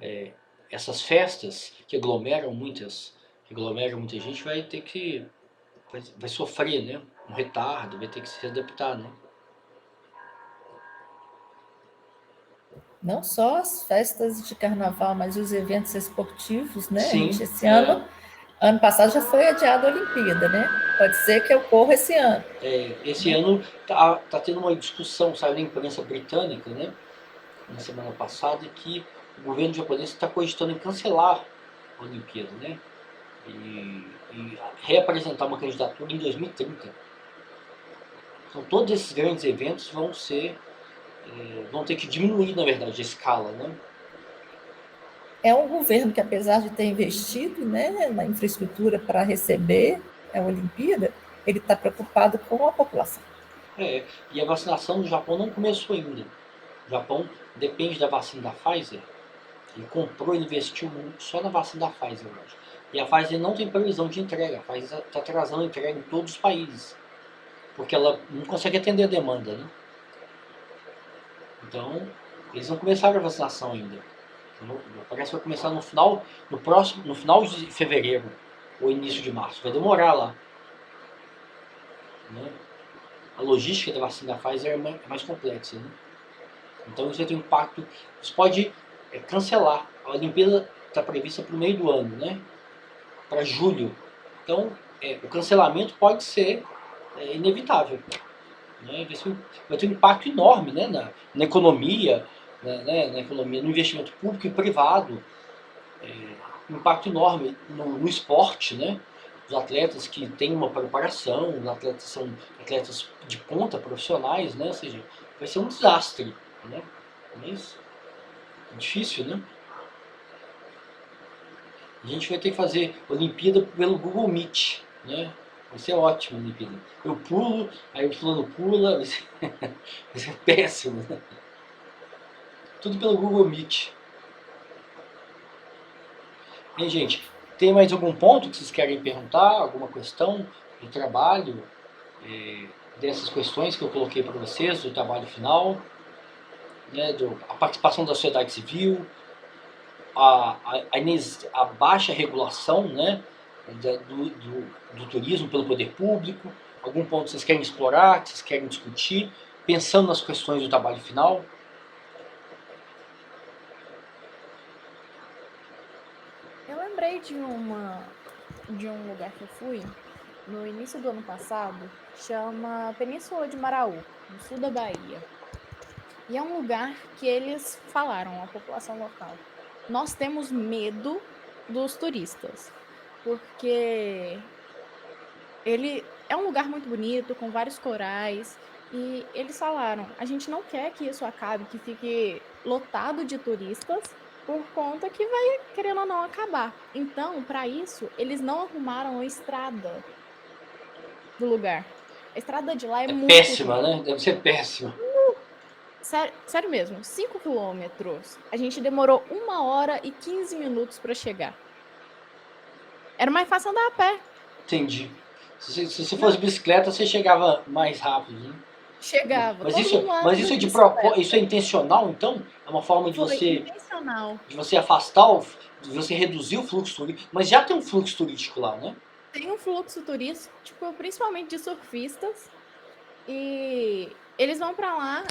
ter essas festas que aglomeram muita gente, vai ter que vai sofrer, né? Um retardo, vai ter que se adaptar, né? Não só as festas de carnaval, mas os eventos esportivos, né? Sim, Esse ano passado já foi adiada a Olimpíada, né? Pode ser que ocorra esse ano. Esse ano tá tendo uma discussão, saiu na imprensa britânica, né? Na semana passada, que o governo japonês está cogitando em cancelar a Olimpíada, né? E reapresentar uma candidatura em 2030. Então todos esses grandes eventos vão ter que diminuir, na verdade, a escala, né? É um governo que, apesar de ter investido, né, na infraestrutura para receber a Olimpíada, ele está preocupado com a população. E a vacinação no Japão não começou ainda. O Japão depende da vacina da Pfizer. Ele comprou e investiu só na vacina da Pfizer hoje. E a Pfizer não tem previsão de entrega. A Pfizer está atrasando a entrega em todos os países. Porque ela não consegue atender a demanda, né? Então, eles não começaram a vacinação ainda. Parece que vai começar no final de fevereiro ou início de março. Vai demorar lá. Né? A logística da vacina da Pfizer é mais complexa, né? Então isso vai ter um impacto. Isso pode cancelar. A Olimpíada está prevista para o meio do ano, né? Para julho. Então o cancelamento pode ser inevitável. Né? Vai ter um impacto enorme, né? na economia, na economia, no investimento público e privado. Um impacto enorme no esporte, né? Os atletas que têm uma preparação, os atletas são atletas de ponta, profissionais, né? Ou seja, vai ser um desastre, né? Mas é difícil, né? A gente vai ter que fazer Olimpíada pelo Google Meet, né? Vai ser ótimo a Olimpíada. Eu pulo, aí o fulano pula, vai ser péssimo, né? Tudo pelo Google Meet. E, gente, tem mais algum ponto que vocês querem perguntar? Alguma questão do trabalho? Dessas questões que eu coloquei para vocês, do trabalho final, né, a participação da sociedade civil, a baixa regulação, né, do turismo pelo poder público, algum ponto que vocês querem explorar, que vocês querem discutir, pensando nas questões do trabalho final? Eu lembrei de um lugar que eu fui no início do ano passado, chama Península de Maraú, no sul da Bahia. E é um lugar que eles falaram, a população local: nós temos medo dos turistas, porque ele é um lugar muito bonito, com vários corais, e eles falaram: a gente não quer que isso acabe, que fique lotado de turistas, por conta que vai, querendo ou não, acabar. Então, para isso, eles não arrumaram a estrada do lugar. A estrada de lá é muito péssima, ruim. né? Deve ser péssima. Sério mesmo, 5 quilômetros. A gente demorou 1 hora e 15 minutos para chegar. Era mais fácil andar a pé. Entendi. Se você fosse bicicleta, você chegava mais rápido, né? Chegava. Mas isso é intencional, então? É uma forma de você afastar, de você reduzir o fluxo turístico. Mas já tem um fluxo turístico lá, né? Tem um fluxo turístico, principalmente de surfistas. E eles vão para lá,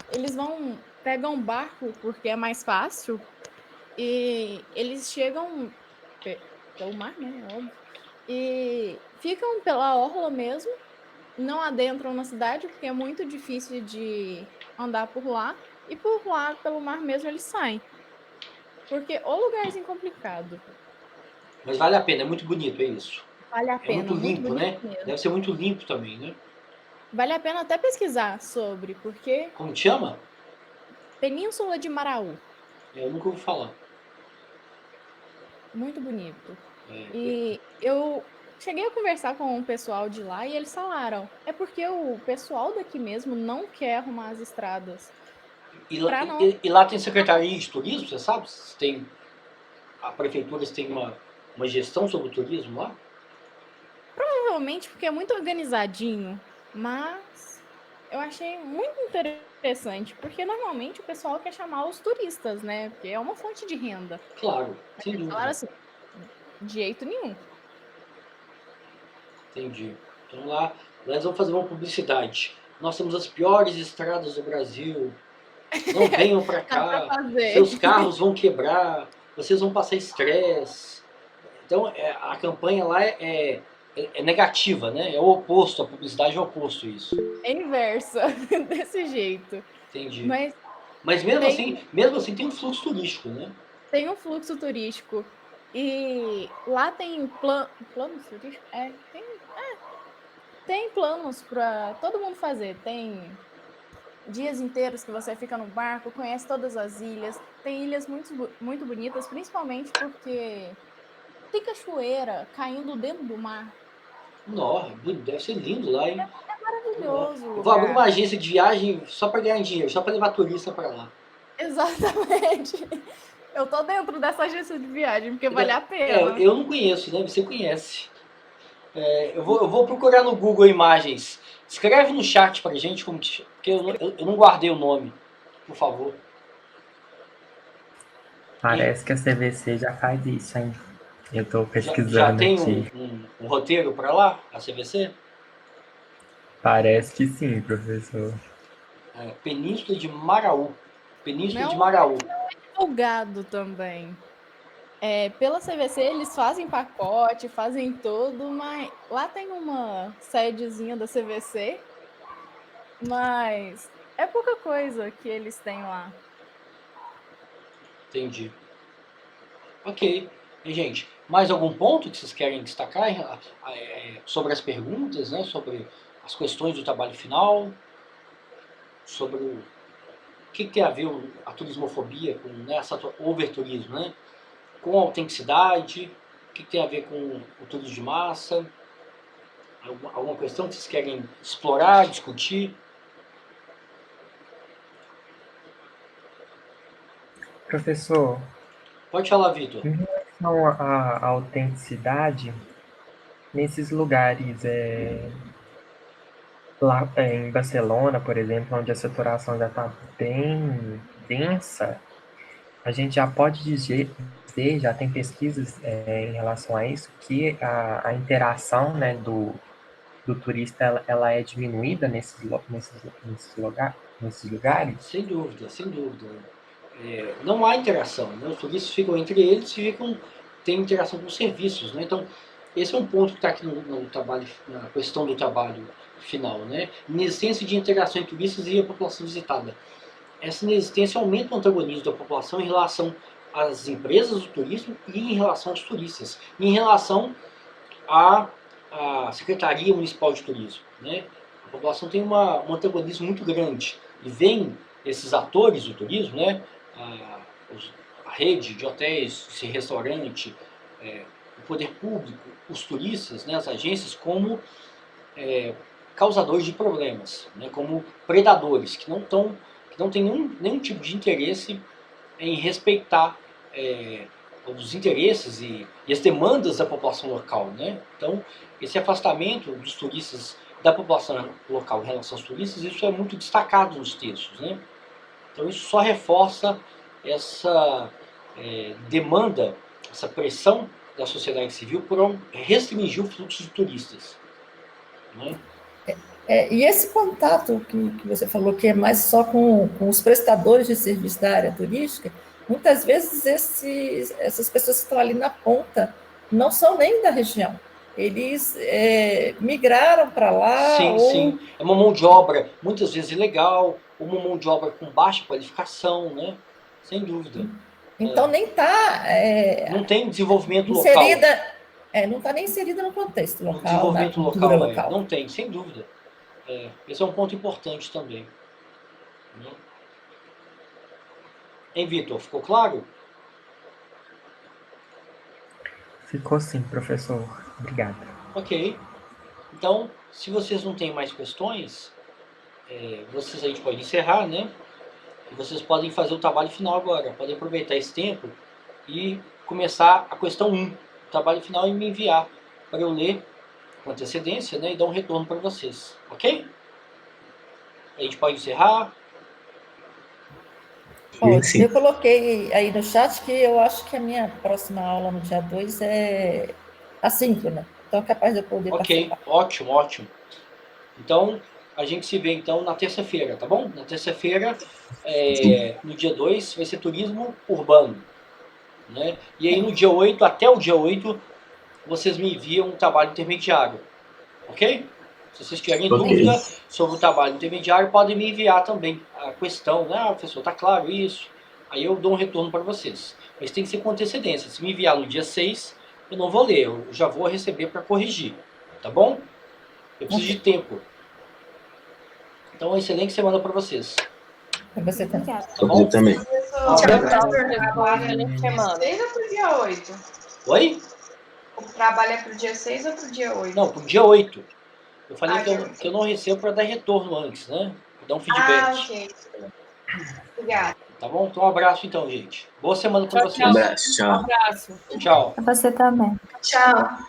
pegam um barco, porque é mais fácil. E eles chegam pelo mar, né? Óbvio. E ficam pela orla mesmo. Não adentram na cidade, porque é muito difícil de andar por lá. E por lá, pelo mar mesmo, eles saem. Porque o lugarzinho complicado. Mas vale a pena, é muito bonito, é isso. Vale a pena. É muito limpo, né? Mesmo. Deve ser muito limpo também, né? Vale a pena até pesquisar sobre, porque... Como te chama? Península de Maraú. Eu nunca ouvi falar. Muito bonito. E eu cheguei a conversar com o pessoal de lá e eles falaram: é porque o pessoal daqui mesmo não quer arrumar as estradas. E lá tem secretaria de turismo, você sabe? A prefeitura tem uma gestão sobre o turismo lá? Provavelmente porque é muito organizadinho, mas eu achei muito interessante, porque normalmente o pessoal quer chamar os turistas, né? Porque é uma fonte de renda. Claro, sem Eles falaram dúvida. assim, de jeito nenhum. Entendi. Então lá eles vão fazer uma publicidade. Nós temos as piores estradas do Brasil. Não venham para Dá pra cá. fazer. Seus carros vão quebrar. Vocês vão passar estresse. Então a campanha lá é negativa, né? É o oposto. A publicidade é o oposto a isso. É inversa, desse jeito. Entendi. Mas mesmo assim tem um fluxo turístico, né? tem um fluxo turístico. E lá tem planos turísticos? Tem planos para todo mundo fazer. Tem dias inteiros que você fica no barco, conhece todas as ilhas. Tem ilhas muito bonitas, principalmente porque tem cachoeira caindo dentro do mar. Nossa, deve ser lindo lá, hein? É maravilhoso. Eu vou abrir uma agência de viagem só para ganhar dinheiro, só para levar turista para lá. Exatamente. Eu tô dentro dessa agência de viagem, porque vale a pena. Eu não conheço, né? Você conhece. Eu vou procurar no Google Imagens. Escreve no chat pra gente, porque eu não guardei o nome, por favor. Parece que a CVC já faz isso, hein? Eu tô pesquisando já tem aqui. um roteiro para lá, a CVC? Parece que sim, professor. Península de Maraú. Península Não, de Maraú. não é divulgado também. Pela CVC eles fazem pacote, fazem tudo, mas lá tem uma sedezinha da CVC, mas é pouca coisa que eles têm lá. Entendi. Ok. E, gente, mais algum ponto que vocês querem destacar sobre as perguntas, né? Sobre as questões do trabalho final? Sobre o que tem a ver a turismofobia com, né, essa overturismo, né? Com a autenticidade? O que tem a ver com o turismo de massa? Alguma questão que vocês querem explorar, discutir? Professor, Pode falar, Vitor. em relação à autenticidade, nesses lugares, lá em Barcelona, por exemplo, onde a saturação já está bem densa, a gente já pode dizer, já tem pesquisas em relação a isso, que a interação, né, do turista ela é diminuída nesses lugares? Sem dúvida, sem dúvida. Não há interação, né? Os turistas ficam entre eles e têm interação com os serviços, né? Então, esse é um ponto que está aqui no trabalho, na questão do trabalho final, né? Inexistência de interação entre turistas e a população visitada. Essa inexistência aumenta o antagonismo da população em relação às empresas do turismo e em relação aos turistas, e em relação à Secretaria Municipal de Turismo, né? A população tem um antagonismo muito grande e vem esses atores do turismo, né? A rede de hotéis, esse restaurante, o poder público, os turistas, né? As agências como causadores de problemas, né? Como predadores que não têm nenhum tipo de interesse em respeitar os interesses e as demandas da população local, né? Então, esse afastamento dos turistas da população local em relação aos turistas, isso é muito destacado nos textos, né? Então, isso só reforça essa demanda, essa pressão da sociedade civil por restringir o fluxo de turistas, né? E esse contato que você falou, que é mais só com os prestadores de serviço da área turística, muitas vezes essas pessoas que estão ali na ponta não são nem da região. Eles migraram para lá. Sim. É uma mão de obra muitas vezes ilegal, ou uma mão de obra com baixa qualificação, né? Sem dúvida. Então nem está. Não tem desenvolvimento inserida, local. Não está nem inserida no contexto local. Desenvolvimento na cultura local. Não tem, sem dúvida. Esse é um ponto importante também. Né? Hein, Vitor? Ficou claro? Ficou sim, professor. Obrigado. Ok. Então, se vocês não têm mais questões, a gente pode encerrar, né? E vocês podem fazer o trabalho final agora. Podem aproveitar esse tempo e começar a questão 1, o trabalho final, e me enviar para eu ler com antecedência, né? E dar um retorno para vocês. Ok? A gente pode encerrar? Pode. Sim. Eu coloquei aí no chat que eu acho que a minha próxima aula no dia 2 é assíncrona. Então é capaz de eu poder Ok, participar. ótimo, ótimo. Então, a gente se vê então na terça-feira, tá bom? Na terça-feira, no dia 2, vai ser turismo urbano. Né? E aí no dia 8, até o dia 8, vocês me enviam um trabalho intermediário. Ok? Se vocês tiverem Ok. dúvida sobre o trabalho intermediário, podem me enviar também a questão, né? Ah, professor, tá claro isso? Aí eu dou um retorno para vocês. Mas tem que ser com antecedência. Se me enviar no dia 6, eu não vou ler, eu já vou receber para corrigir. Tá bom? Eu preciso de tempo. Então, uma excelente semana para vocês. Para você também. Obrigada. Tá Pra bom? você também. Tchau, Trabalho é excelente pro dia semana. 6 ou pro dia 8? Oi? O trabalho é pro dia 6 ou pro dia 8? Não, pro dia 8. Eu falei Ah, que eu não recebo para dar retorno antes, né? Pra dar um feedback. Ah, ok. Obrigada. Tá bom? Então, um abraço então, gente. Boa semana para Tchau, vocês. Um abraço, Um tchau. abraço. Tchau. Pra você também. Tchau.